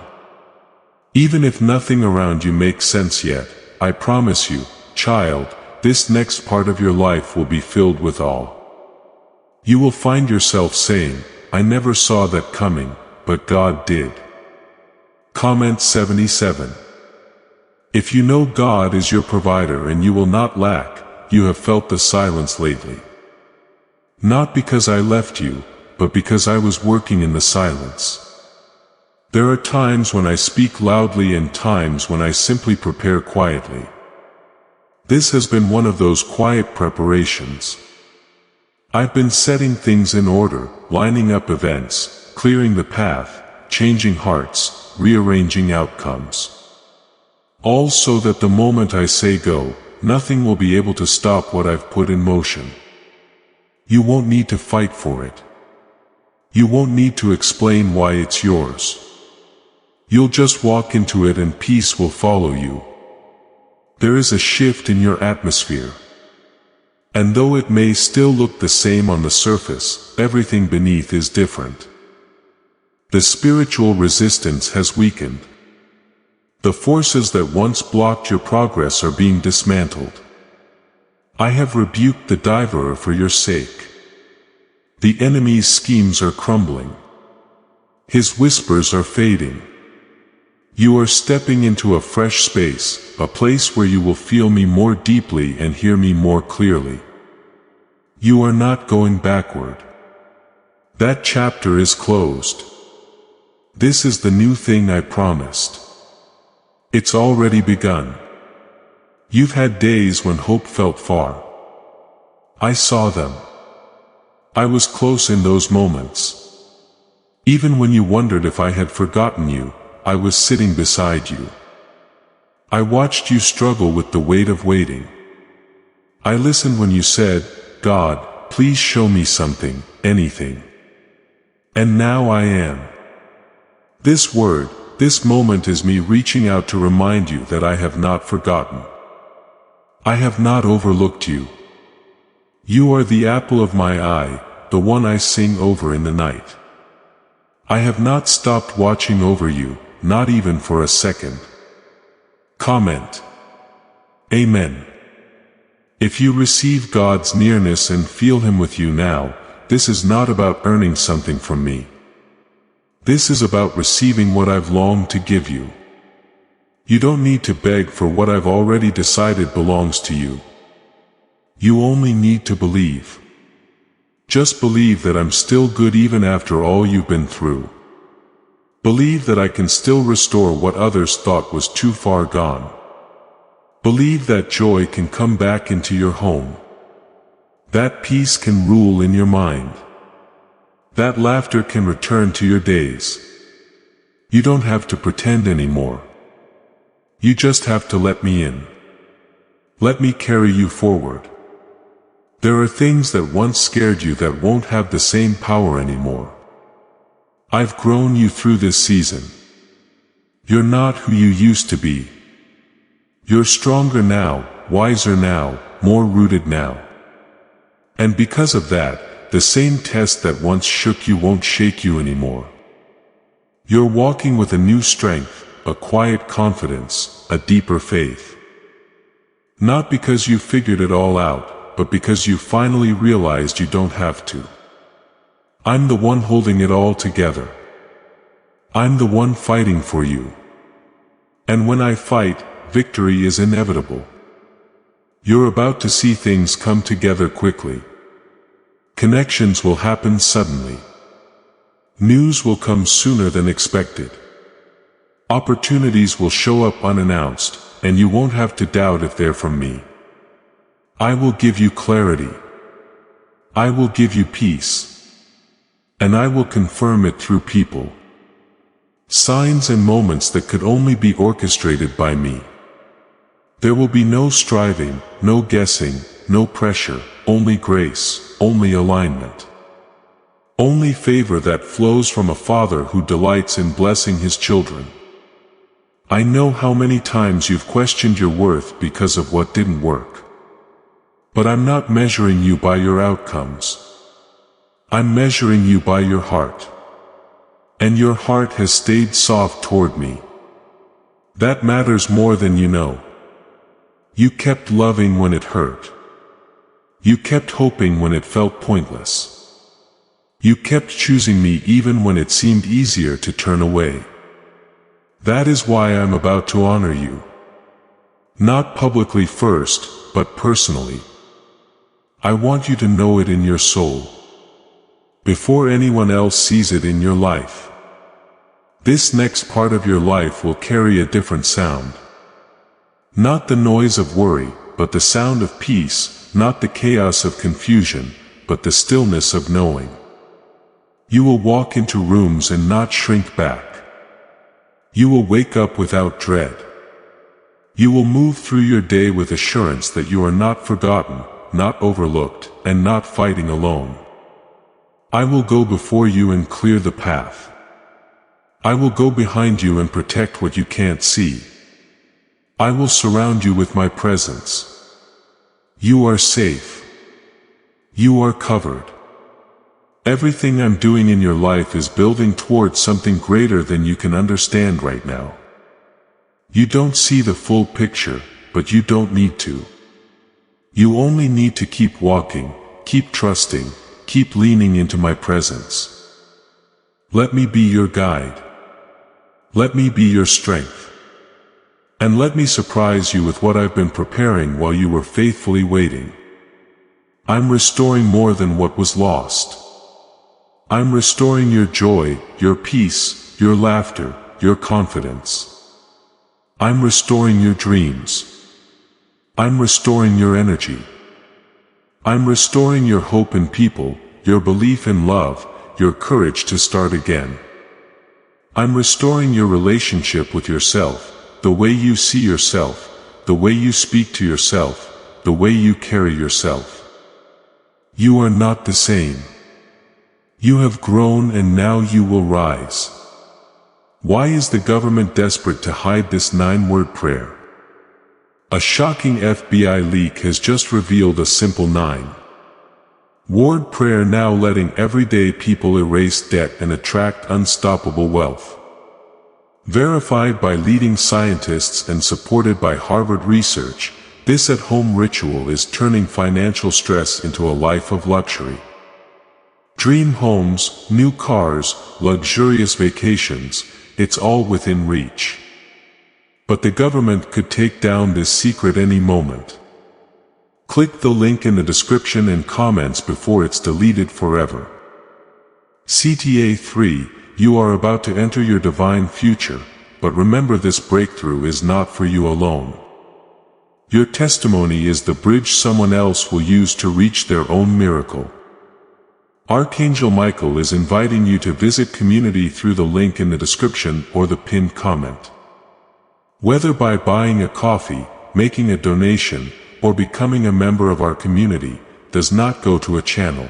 S1: Even if nothing around you makes sense yet, I promise you, child, this next part of your life will be filled with awe. You will find yourself saying, I never saw that coming, but God did. Comment 77. If you know God is your provider and you will not lack, you have felt the silence lately. Not because I left you, but because I was working in the silence. There are times when I speak loudly and times when I simply prepare quietly. This has been one of those quiet preparations. I've been setting things in order, lining up events, clearing the path, changing hearts, rearranging outcomes. All so that the moment I say go, nothing will be able to stop what I've put in motion. You won't need to fight for it. You won't need to explain why it's yours. You'll just walk into it and peace will follow you. There is a shift in your atmosphere. And though it may still look the same on the surface, everything beneath is different. The spiritual resistance has weakened. The forces that once blocked your progress are being dismantled. I have rebuked the devourer for your sake. The enemy's schemes are crumbling. His whispers are fading. You are stepping into a fresh space, a place where you will feel me more deeply and hear me more clearly. You are not going backward. That chapter is closed. This is the new thing I promised. It's already begun. You've had days when hope felt far. I saw them. I was close in those moments. Even when you wondered if I had forgotten you, I was sitting beside you. I watched you struggle with the weight of waiting. I listened when you said, God, please show me something, anything. And now I am. This word, this moment is me reaching out to remind you that I have not forgotten. I have not overlooked you. You are the apple of my eye, the one I sing over in the night. I have not stopped watching over you, not even for a second. Comment. Amen. If you receive God's nearness and feel Him with you now, this is not about earning something from me. This is about receiving what I've longed to give you. You don't need to beg for what I've already decided belongs to you. You only need to believe. Just believe that I'm still good even after all you've been through. Believe that I can still restore what others thought was too far gone. Believe that joy can come back into your home. That peace can rule in your mind. That laughter can return to your days. You don't have to pretend anymore. You just have to let me in. Let me carry you forward. There are things that once scared you that won't have the same power anymore. I've grown you through this season. You're not who you used to be. You're stronger now, wiser now, more rooted now. And because of that, the same test that once shook you won't shake you anymore. You're walking with a new strength, a quiet confidence, a deeper faith. Not because you figured it all out, but because you finally realized you don't have to. I'm the one holding it all together. I'm the one fighting for you. And when I fight, victory is inevitable. You're about to see things come together quickly. Connections will happen suddenly. News will come sooner than expected. Opportunities will show up unannounced, and you won't have to doubt if they're from me. I will give you clarity. I will give you peace. And I will confirm it through people. Signs and moments that could only be orchestrated by me. There will be no striving, no guessing, no pressure, only grace, only alignment. Only favor that flows from a Father who delights in blessing His children. I know how many times you've questioned your worth because of what didn't work. But I'm not measuring you by your outcomes. I'm measuring you by your heart. And your heart has stayed soft toward me. That matters more than you know. You kept loving when it hurt. You kept hoping when it felt pointless. You kept choosing me even when it seemed easier to turn away. That is why I'm about to honor you. Not publicly first, but personally. I want you to know it in your soul, before anyone else sees it in your life. This next part of your life will carry a different sound. Not the noise of worry, but the sound of peace, not the chaos of confusion, but the stillness of knowing. You will walk into rooms and not shrink back. You will wake up without dread. You will move through your day with assurance that you are not forgotten, not overlooked, and not fighting alone. I will go before you and clear the path. I will go behind you and protect what you can't see. I will surround you with my presence. You are safe. You are covered. Everything I'm doing in your life is building towards something greater than you can understand right now. You don't see the full picture, but you don't need to. You only need to keep walking, keep trusting, keep leaning into my presence. Let me be your guide. Let me be your strength. And let me surprise you with what I've been preparing while you were faithfully waiting. I'm restoring more than what was lost. I'm restoring your joy, your peace, your laughter, your confidence. I'm restoring your dreams. I'm restoring your energy. I'm restoring your hope in people, your belief in love, your courage to start again. I'm restoring your relationship with yourself, the way you see yourself, the way you speak to yourself, the way you carry yourself. You are not the same. You have grown and now you will rise. Why is the government desperate to hide this 9-word prayer? A shocking FBI leak has just revealed a simple 9-word prayer now letting everyday people erase debt and attract unstoppable wealth. Verified by leading scientists and supported by Harvard research, this at-home ritual is turning financial stress into a life of luxury. Dream homes, new cars, luxurious vacations, it's all within reach. But the government could take down this secret any moment. Click the link in the description and comments before it's deleted forever. CTA 3, you are about to enter your divine future, but remember this breakthrough is not for you alone. Your testimony is the bridge someone else will use to reach their own miracle. Archangel Michael is inviting you to visit community through the link in the description or the pinned comment. Whether by buying a coffee, making a donation, or becoming a member of our community, does not go to a channel.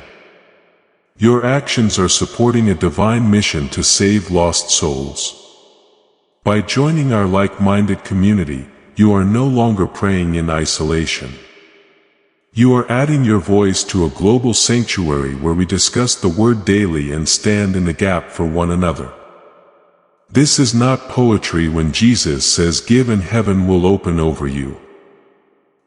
S1: Your actions are supporting a divine mission to save lost souls. By joining our like-minded community, you are no longer praying in isolation. You are adding your voice to a global sanctuary where we discuss the Word daily and stand in the gap for one another. This is not poetry when Jesus says give and heaven will open over you.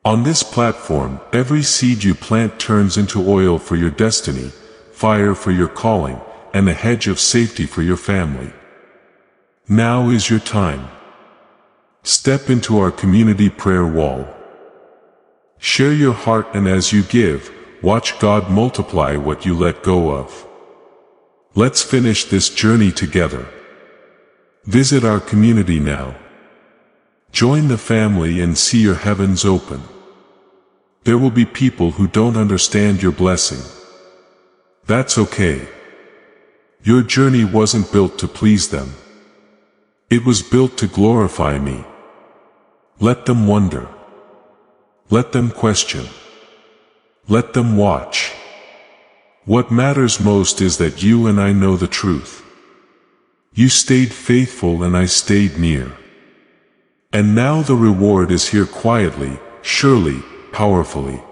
S1: On this platform, every seed you plant turns into oil for your destiny, fire for your calling, and a hedge of safety for your family. Now is your time. Step into our community prayer wall. Share your heart, and as you give, watch God multiply what you let go of. Let's finish this journey together. Visit our community now. Join the family and see your heavens open. There will be people who don't understand your blessing. That's okay. Your journey wasn't built to please them. It was built to glorify me. Let them wonder. Let them question. Let them watch. What matters most is that you and I know the truth. You stayed faithful and I stayed near. And now the reward is here quietly, surely, powerfully.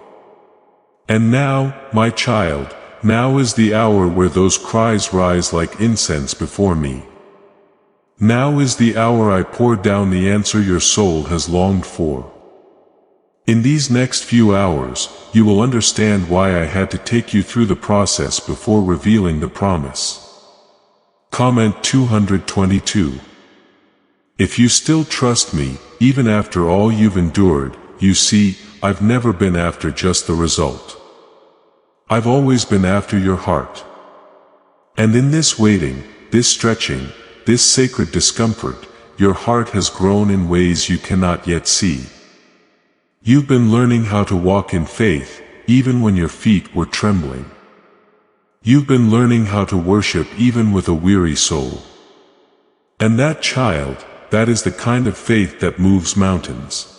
S1: And now, my child, now is the hour where those cries rise like incense before me. Now is the hour I pour down the answer your soul has longed for. In these next few hours, you will understand why I had to take you through the process before revealing the promise. Comment 222. If you still trust me, even after all you've endured, you see, I've never been after just the result. I've always been after your heart. And in this waiting, this stretching, this sacred discomfort, your heart has grown in ways you cannot yet see. You've been learning how to walk in faith, even when your feet were trembling. You've been learning how to worship even with a weary soul. And that, child, that is the kind of faith that moves mountains.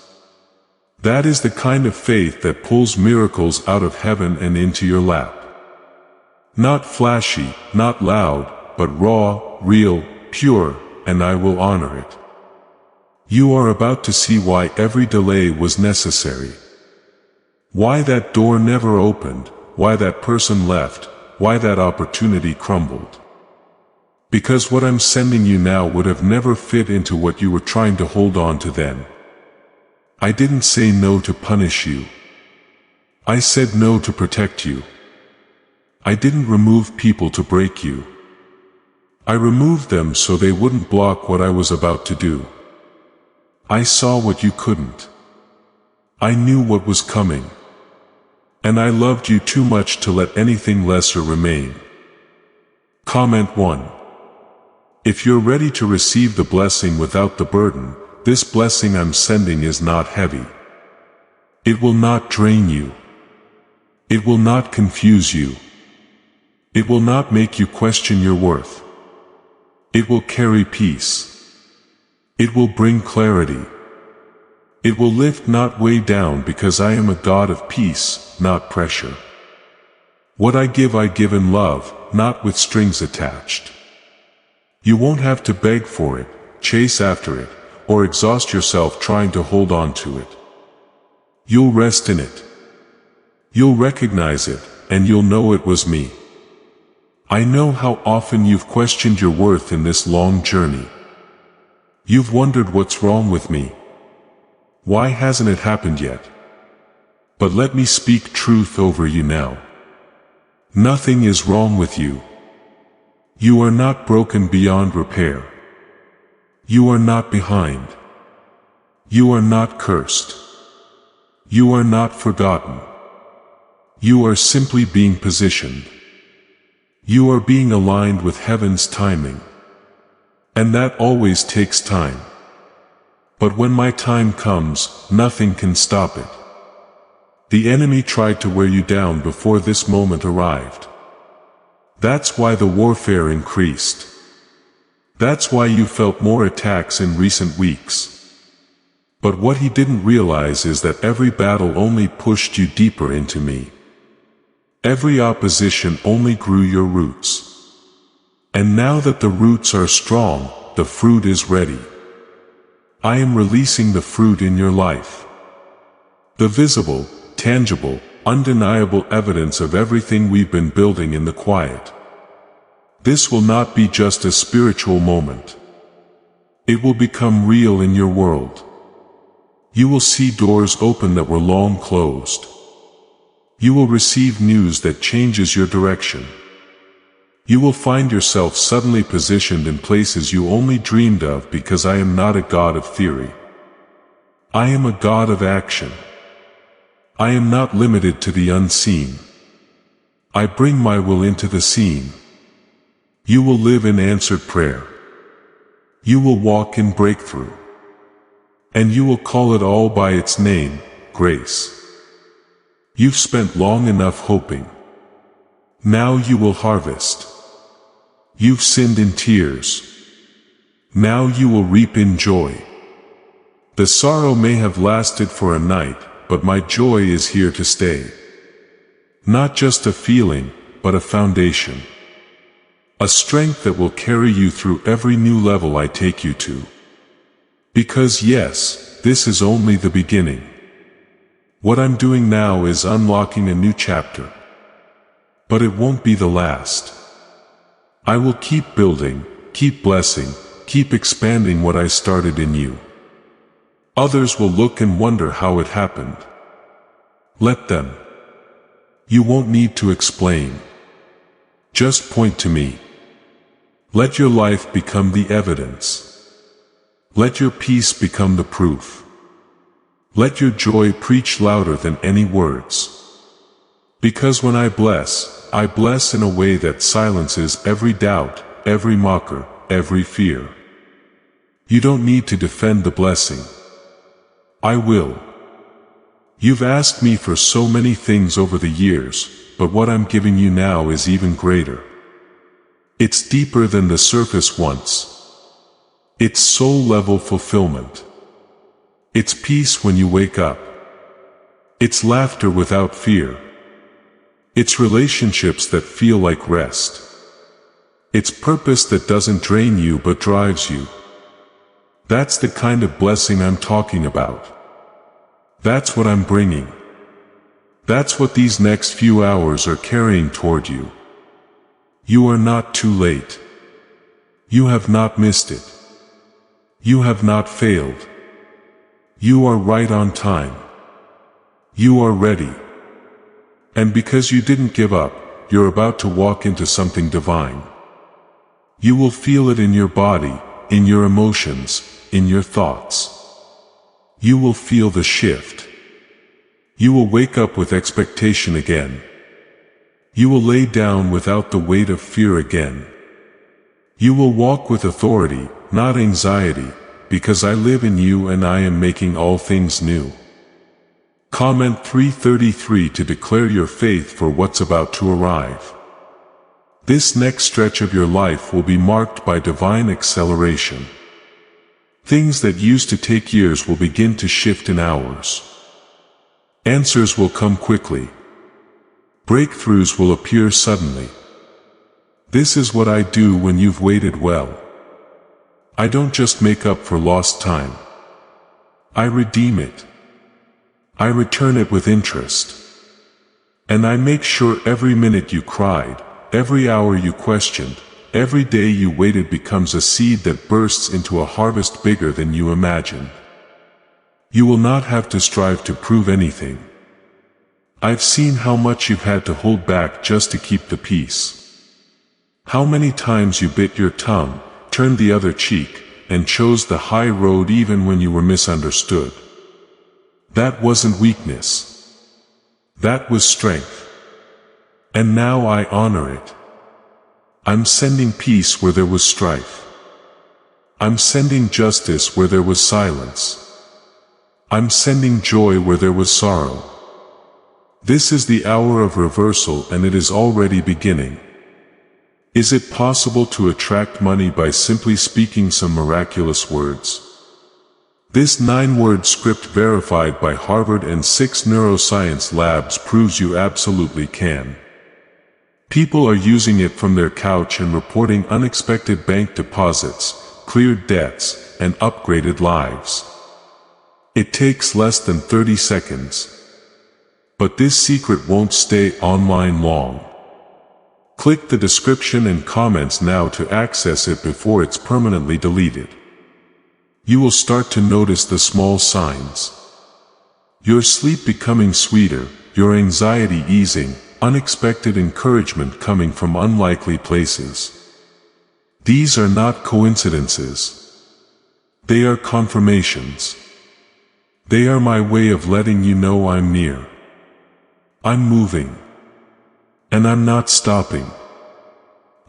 S1: That is the kind of faith that pulls miracles out of heaven and into your lap. Not flashy, not loud, but raw, real, pure, and I will honor it. You are about to see why every delay was necessary. Why that door never opened, why that person left, why that opportunity crumbled. Because what I'm sending you now would have never fit into what you were trying to hold on to then. I didn't say no to punish you. I said no to protect you. I didn't remove people to break you. I removed them so they wouldn't block what I was about to do. I saw what you couldn't. I knew what was coming. And I loved you too much to let anything lesser remain. Comment 1. If you're ready to receive the blessing without the burden, this blessing I'm sending is not heavy. It will not drain you. It will not confuse you. It will not make you question your worth. It will carry peace. It will bring clarity. It will lift, not weigh down, because I am a God of peace, not pressure. What I give in love, not with strings attached. You won't have to beg for it, chase after it, or exhaust yourself trying to hold on to it. You'll rest in it. You'll recognize it, and you'll know it was me. I know how often you've questioned your worth in this long journey. You've wondered what's wrong with me. Why hasn't it happened yet? But let me speak truth over you now. Nothing is wrong with you. You are not broken beyond repair. You are not behind. You are not cursed. You are not forgotten. You are simply being positioned. You are being aligned with heaven's timing. And that always takes time. But when my time comes, nothing can stop it. The enemy tried to wear you down before this moment arrived. That's why the warfare increased. That's why you felt more attacks in recent weeks. But what he didn't realize is that every battle only pushed you deeper into me. Every opposition only grew your roots. And now that the roots are strong, the fruit is ready. I am releasing the fruit in your life. The visible, tangible, undeniable evidence of everything we've been building in the quiet. This will not be just a spiritual moment. It will become real in your world. You will see doors open that were long closed. You will receive news that changes your direction. You will find yourself suddenly positioned in places you only dreamed of, because I am not a God of theory. I am a God of action. I am not limited to the unseen. I bring my will into the seen. You will live in answered prayer. You will walk in breakthrough. And you will call it all by its name, grace. You've spent long enough hoping. Now you will harvest. You've sinned in tears. Now you will reap in joy. The sorrow may have lasted for a night, but my joy is here to stay. Not just a feeling, but a foundation. A strength that will carry you through every new level I take you to. Because yes, this is only the beginning. What I'm doing now is unlocking a new chapter. But it won't be the last. I will keep building, keep blessing, keep expanding what I started in you. Others will look and wonder how it happened. Let them. You won't need to explain. Just point to me. Let your life become the evidence. Let your peace become the proof. Let your joy preach louder than any words. Because when I bless in a way that silences every doubt, every mocker, every fear. You don't need to defend the blessing. I will. You've asked me for so many things over the years, but what I'm giving you now is even greater. It's deeper than the surface once. It's soul-level fulfillment. It's peace when you wake up. It's laughter without fear. It's relationships that feel like rest. It's purpose that doesn't drain you but drives you. That's the kind of blessing I'm talking about. That's what I'm bringing. That's what these next few hours are carrying toward you. You are not too late. You have not missed it. You have not failed. You are right on time. You are ready. And because you didn't give up, you're about to walk into something divine. You will feel it in your body, in your emotions, in your thoughts. You will feel the shift. You will wake up with expectation again. You will lay down without the weight of fear again. You will walk with authority, not anxiety, because I live in you and I am making all things new. Comment 333 to declare your faith for what's about to arrive. This next stretch of your life will be marked by divine acceleration. Things that used to take years will begin to shift in hours. Answers will come quickly. Breakthroughs will appear suddenly. This is what I do when you've waited well. I don't just make up for lost time. I redeem it. I return it with interest. And I make sure every minute you cried, every hour you questioned, every day you waited becomes a seed that bursts into a harvest bigger than you imagined. You will not have to strive to prove anything. I've seen how much you've had to hold back just to keep the peace. How many times you bit your tongue, turned the other cheek, and chose the high road even when you were misunderstood. That wasn't weakness. That was strength. And now I honor it. I'm sending peace where there was strife. I'm sending justice where there was silence. I'm sending joy where there was sorrow. This is the hour of reversal and it is already beginning. Is it possible to attract money by simply speaking some miraculous words? This 9-word script verified by Harvard and 6 neuroscience labs proves you absolutely can. People are using it from their couch and reporting unexpected bank deposits, cleared debts, and upgraded lives. It takes less than 30 seconds. But this secret won't stay online long. Click the description and comments now to access it before it's permanently deleted. You will start to notice the small signs. Your sleep becoming sweeter, your anxiety easing, unexpected encouragement coming from unlikely places. These are not coincidences. They are confirmations. They are my way of letting you know I'm near. I'm moving. And I'm not stopping.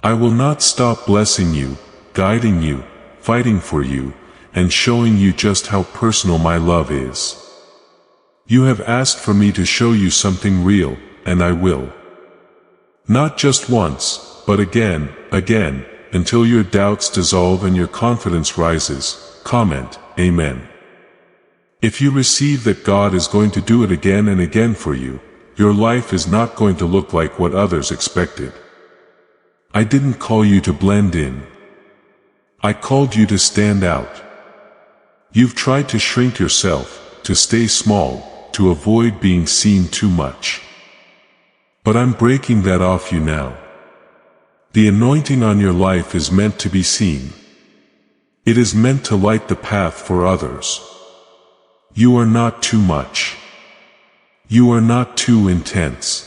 S1: I will not stop blessing you, guiding you, fighting for you, and showing you just how personal my love is. You have asked for me to show you something real, and I will. Not just once, but again, until your doubts dissolve and your confidence rises. Comment, Amen. If you receive that God is going to do it again and again for you, your life is not going to look like what others expected. I didn't call you to blend in. I called you to stand out. You've tried to shrink yourself, to stay small, to avoid being seen too much. But I'm breaking that off you now. The anointing on your life is meant to be seen. It is meant to light the path for others. You are not too much. You are not too intense.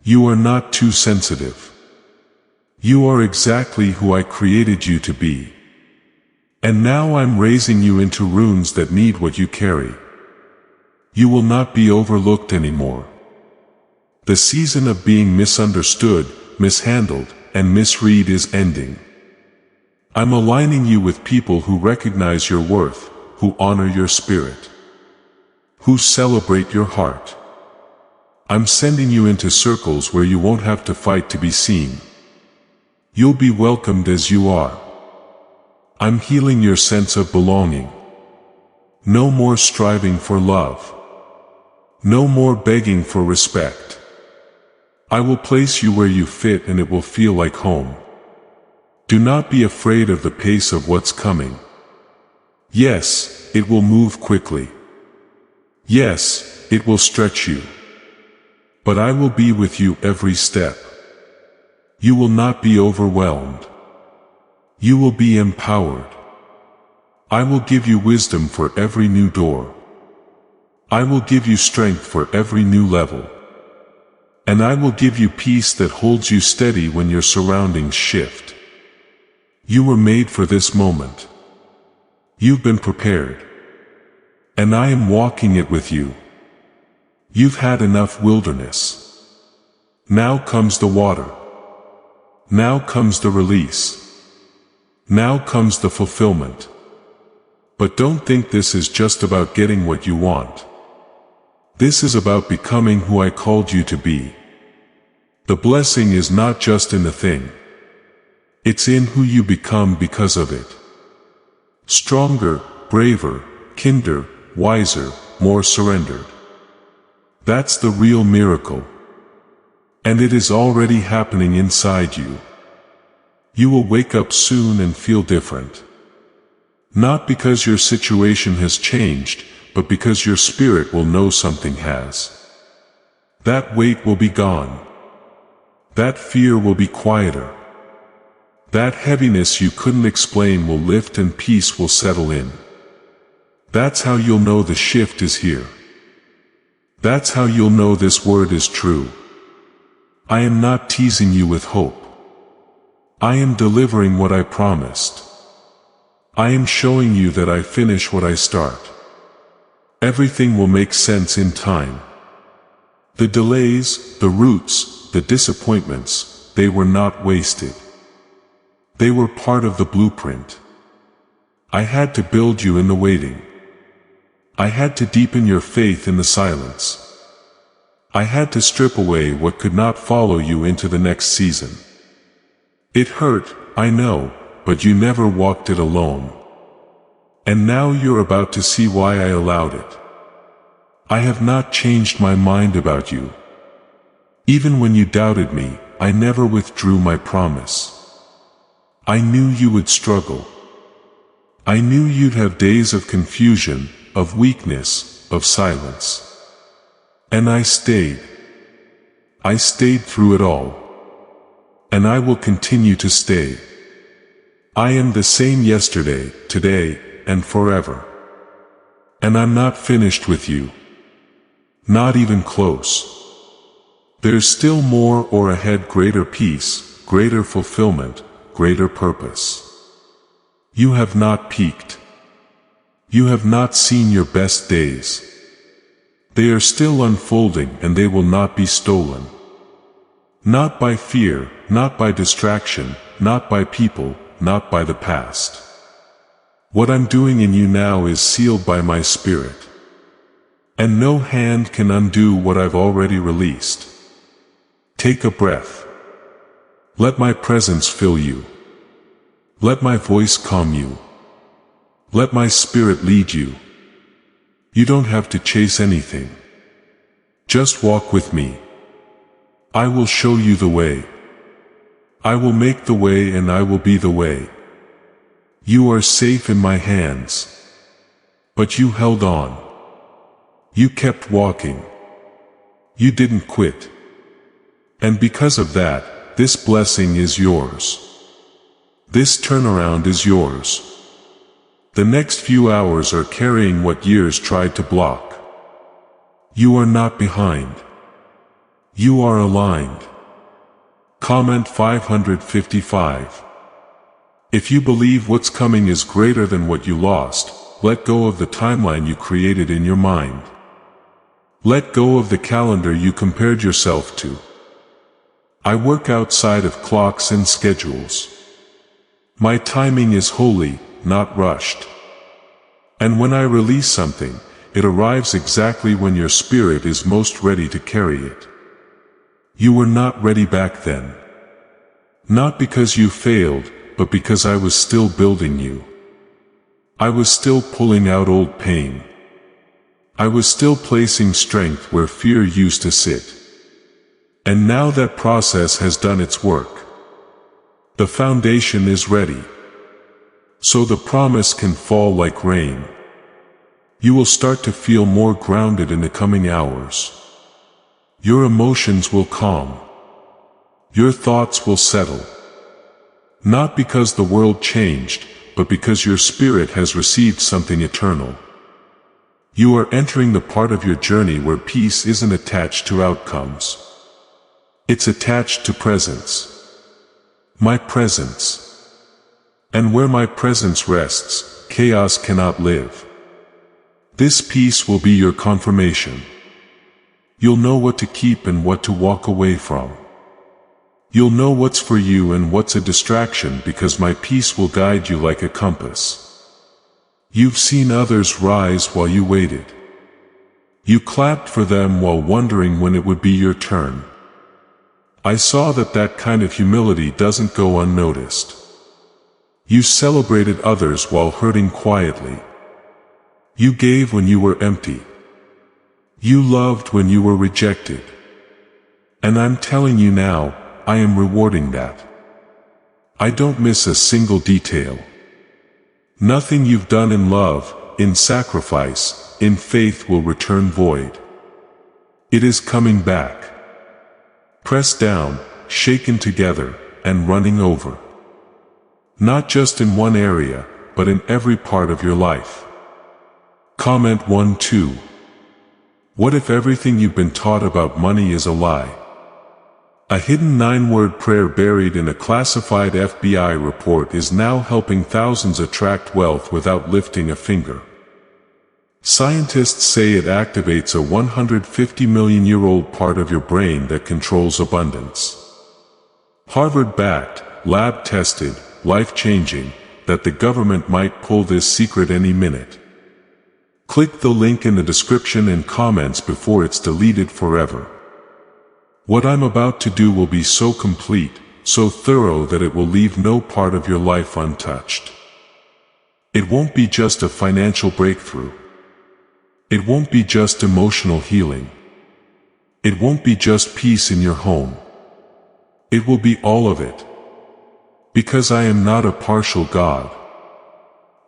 S1: You are not too sensitive. You are exactly who I created you to be. And now I'm raising you into runes that need what you carry. You will not be overlooked anymore. The season of being misunderstood, mishandled, and misread is ending. I'm aligning you with people who recognize your worth, who honor your spirit, who celebrate your heart. I'm sending you into circles where you won't have to fight to be seen. You'll be welcomed as you are. I'm healing your sense of belonging. No more striving for love. No more begging for respect. I will place you where you fit and it will feel like home. Do not be afraid of the pace of what's coming. Yes, it will move quickly. Yes, it will stretch you. But I will be with you every step. You will not be overwhelmed. You will be empowered. I will give you wisdom for every new door. I will give you strength for every new level. And I will give you peace that holds you steady when your surroundings shift. You were made for this moment. You've been prepared. And I am walking it with you. You've had enough wilderness. Now comes the water. Now comes the release. Now comes the fulfillment. But don't think this is just about getting what you want. This is about becoming who I called you to be. The blessing is not just in the thing. It's in who you become because of it. Stronger, braver, kinder, wiser, more surrendered. That's the real miracle. And it is already happening inside you. You will wake up soon and feel different. Not because your situation has changed, but because your spirit will know something has. That weight will be gone. That fear will be quieter. That heaviness you couldn't explain will lift and peace will settle in. That's how you'll know the shift is here. That's how you'll know this word is true. I am not teasing you with hope. I am delivering what I promised. I am showing you that I finish what I start. Everything will make sense in time. The delays, the roots, the disappointments, they were not wasted. They were part of the blueprint. I had to build you in the waiting. I had to deepen your faith in the silence. I had to strip away what could not follow you into the next season. It hurt, I know, but you never walked it alone. And now you're about to see why I allowed it. I have not changed my mind about you. Even when you doubted me, I never withdrew my promise. I knew you would struggle. I knew you'd have days of confusion, of weakness, of silence. And I stayed. I stayed through it all. And I will continue to stay. I am the same yesterday, today, and forever. And I'm not finished with you. Not even close. There's still more or ahead, greater peace, greater fulfillment, greater purpose. You have not peaked. You have not seen your best days. They are still unfolding and they will not be stolen. Not by fear, not by distraction, not by people, not by the past. What I'm doing in you now is sealed by my spirit. And no hand can undo what I've already released. Take a breath. Let my presence fill you. Let my voice calm you. Let my spirit lead you. You don't have to chase anything. Just walk with me. I will show you the way. I will make the way and I will be the way. You are safe in my hands. But you held on. You kept walking. You didn't quit. And because of that, this blessing is yours. This turnaround is yours. The next few hours are carrying what years tried to block. You are not behind. You are aligned. Comment 555. If you believe what's coming is greater than what you lost, let go of the timeline you created in your mind. Let go of the calendar you compared yourself to. I work outside of clocks and schedules. My timing is holy, not rushed. And when I release something, it arrives exactly when your spirit is most ready to carry it. You were not ready back then. Not because you failed, but because I was still building you. I was still pulling out old pain. I was still placing strength where fear used to sit. And now that process has done its work. The foundation is ready. So the promise can fall like rain. You will start to feel more grounded in the coming hours. Your emotions will calm. Your thoughts will settle. Not because the world changed, but because your spirit has received something eternal. You are entering the part of your journey where peace isn't attached to outcomes. It's attached to presence. My presence. And where my presence rests, chaos cannot live. This peace will be your confirmation. You'll know what to keep and what to walk away from. You'll know what's for you and what's a distraction because my peace will guide you like a compass. You've seen others rise while you waited. You clapped for them while wondering when it would be your turn. I saw that kind of humility doesn't go unnoticed. You celebrated others while hurting quietly. You gave when you were empty. You loved when you were rejected. And I'm telling you now, I am rewarding that. I don't miss a single detail. Nothing you've done in love, in sacrifice, in faith will return void. It is coming back. Pressed down, shaken together, and running over. Not just in one area, but in every part of your life. Comment 1-2. What if everything you've been taught about money is a lie? A hidden 9-word prayer buried in a classified FBI report is now helping thousands attract wealth without lifting a finger. Scientists say it activates a 150-million-year-old part of your brain that controls abundance. Harvard-backed, lab-tested, life-changing, that the government might pull this secret any minute. Click the link in the description and comments before it's deleted forever. What I'm about to do will be so complete, so thorough that it will leave no part of your life untouched. It won't be just a financial breakthrough. It won't be just emotional healing. It won't be just peace in your home. It will be all of it. Because I am not a partial God.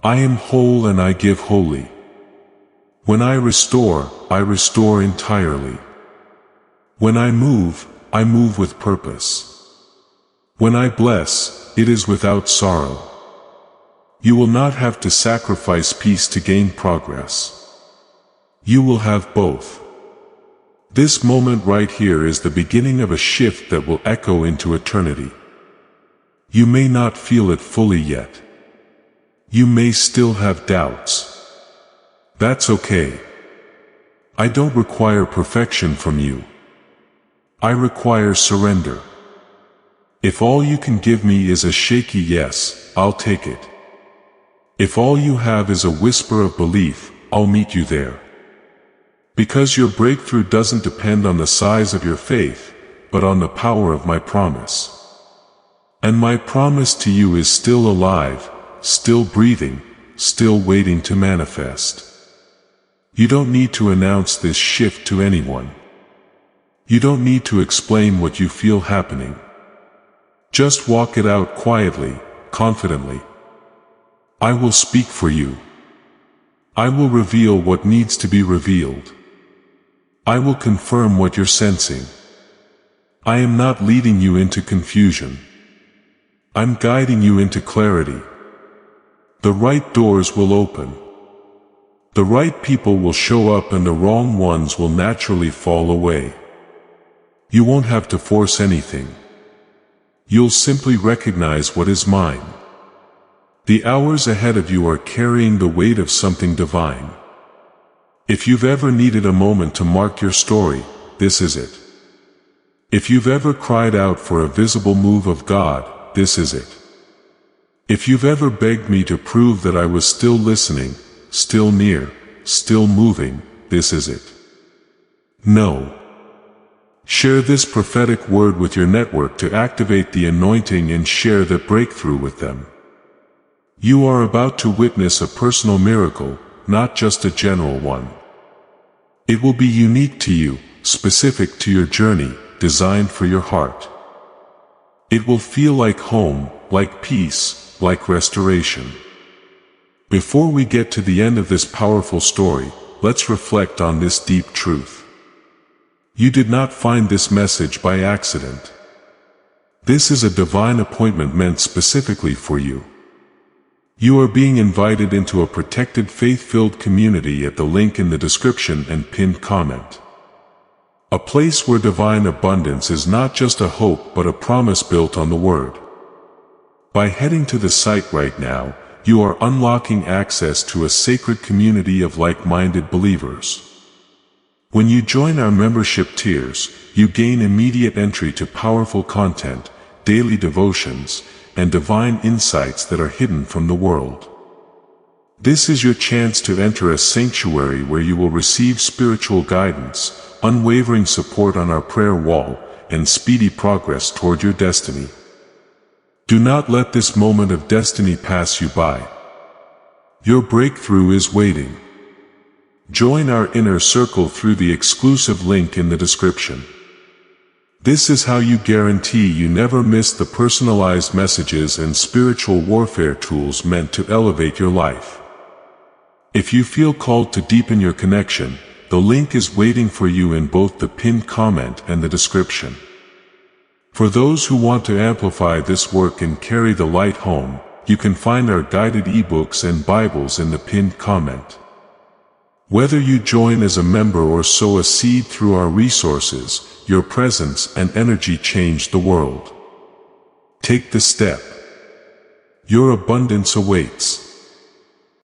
S1: I am whole and I give wholly. When I restore entirely. When I move with purpose. When I bless, it is without sorrow. You will not have to sacrifice peace to gain progress. You will have both. This moment right here is the beginning of a shift that will echo into eternity. You may not feel it fully yet. You may still have doubts. That's okay. I don't require perfection from you. I require surrender. If all you can give me is a shaky yes, I'll take it. If all you have is a whisper of belief, I'll meet you there. Because your breakthrough doesn't depend on the size of your faith, but on the power of my promise. And my promise to you is still alive, still breathing, still waiting to manifest. You don't need to announce this shift to anyone. You don't need to explain what you feel happening. Just walk it out quietly, confidently. I will speak for you. I will reveal what needs to be revealed. I will confirm what you're sensing. I am not leading you into confusion. I'm guiding you into clarity. The right doors will open. The right people will show up and the wrong ones will naturally fall away. You won't have to force anything. You'll simply recognize what is mine. The hours ahead of you are carrying the weight of something divine. If you've ever needed a moment to mark your story, this is it. If you've ever cried out for a visible move of God, this is it. If you've ever begged me to prove that I was still listening, still near, still moving, this is it. No. Share this prophetic word with your network to activate the anointing and share the breakthrough with them. You are about to witness a personal miracle, not just a general one. It will be unique to you, specific to your journey, designed for your heart. It will feel like home, like peace, like restoration. Before we get to the end of this powerful story, let's reflect on this deep truth. You did not find this message by accident. This is a divine appointment meant specifically for you. You are being invited into a protected faith-filled community at the link in the description and pinned comment. A place where divine abundance is not just a hope but a promise built on the Word. By heading to the site right now, you are unlocking access to a sacred community of like-minded believers. When you join our membership tiers, you gain immediate entry to powerful content, daily devotions, and divine insights that are hidden from the world. This is your chance to enter a sanctuary where you will receive spiritual guidance, unwavering support on our prayer wall, and speedy progress toward your destiny. Do not let this moment of destiny pass you by. Your breakthrough is waiting. Join our inner circle through the exclusive link in the description. This is how you guarantee you never miss the personalized messages and spiritual warfare tools meant to elevate your life. If you feel called to deepen your connection, the link is waiting for you in both the pinned comment and the description. For those who want to amplify this work and carry the light home, you can find our guided ebooks and Bibles in the pinned comment. Whether you join as a member or sow a seed through our resources, your presence and energy change the world. Take the step. Your abundance awaits.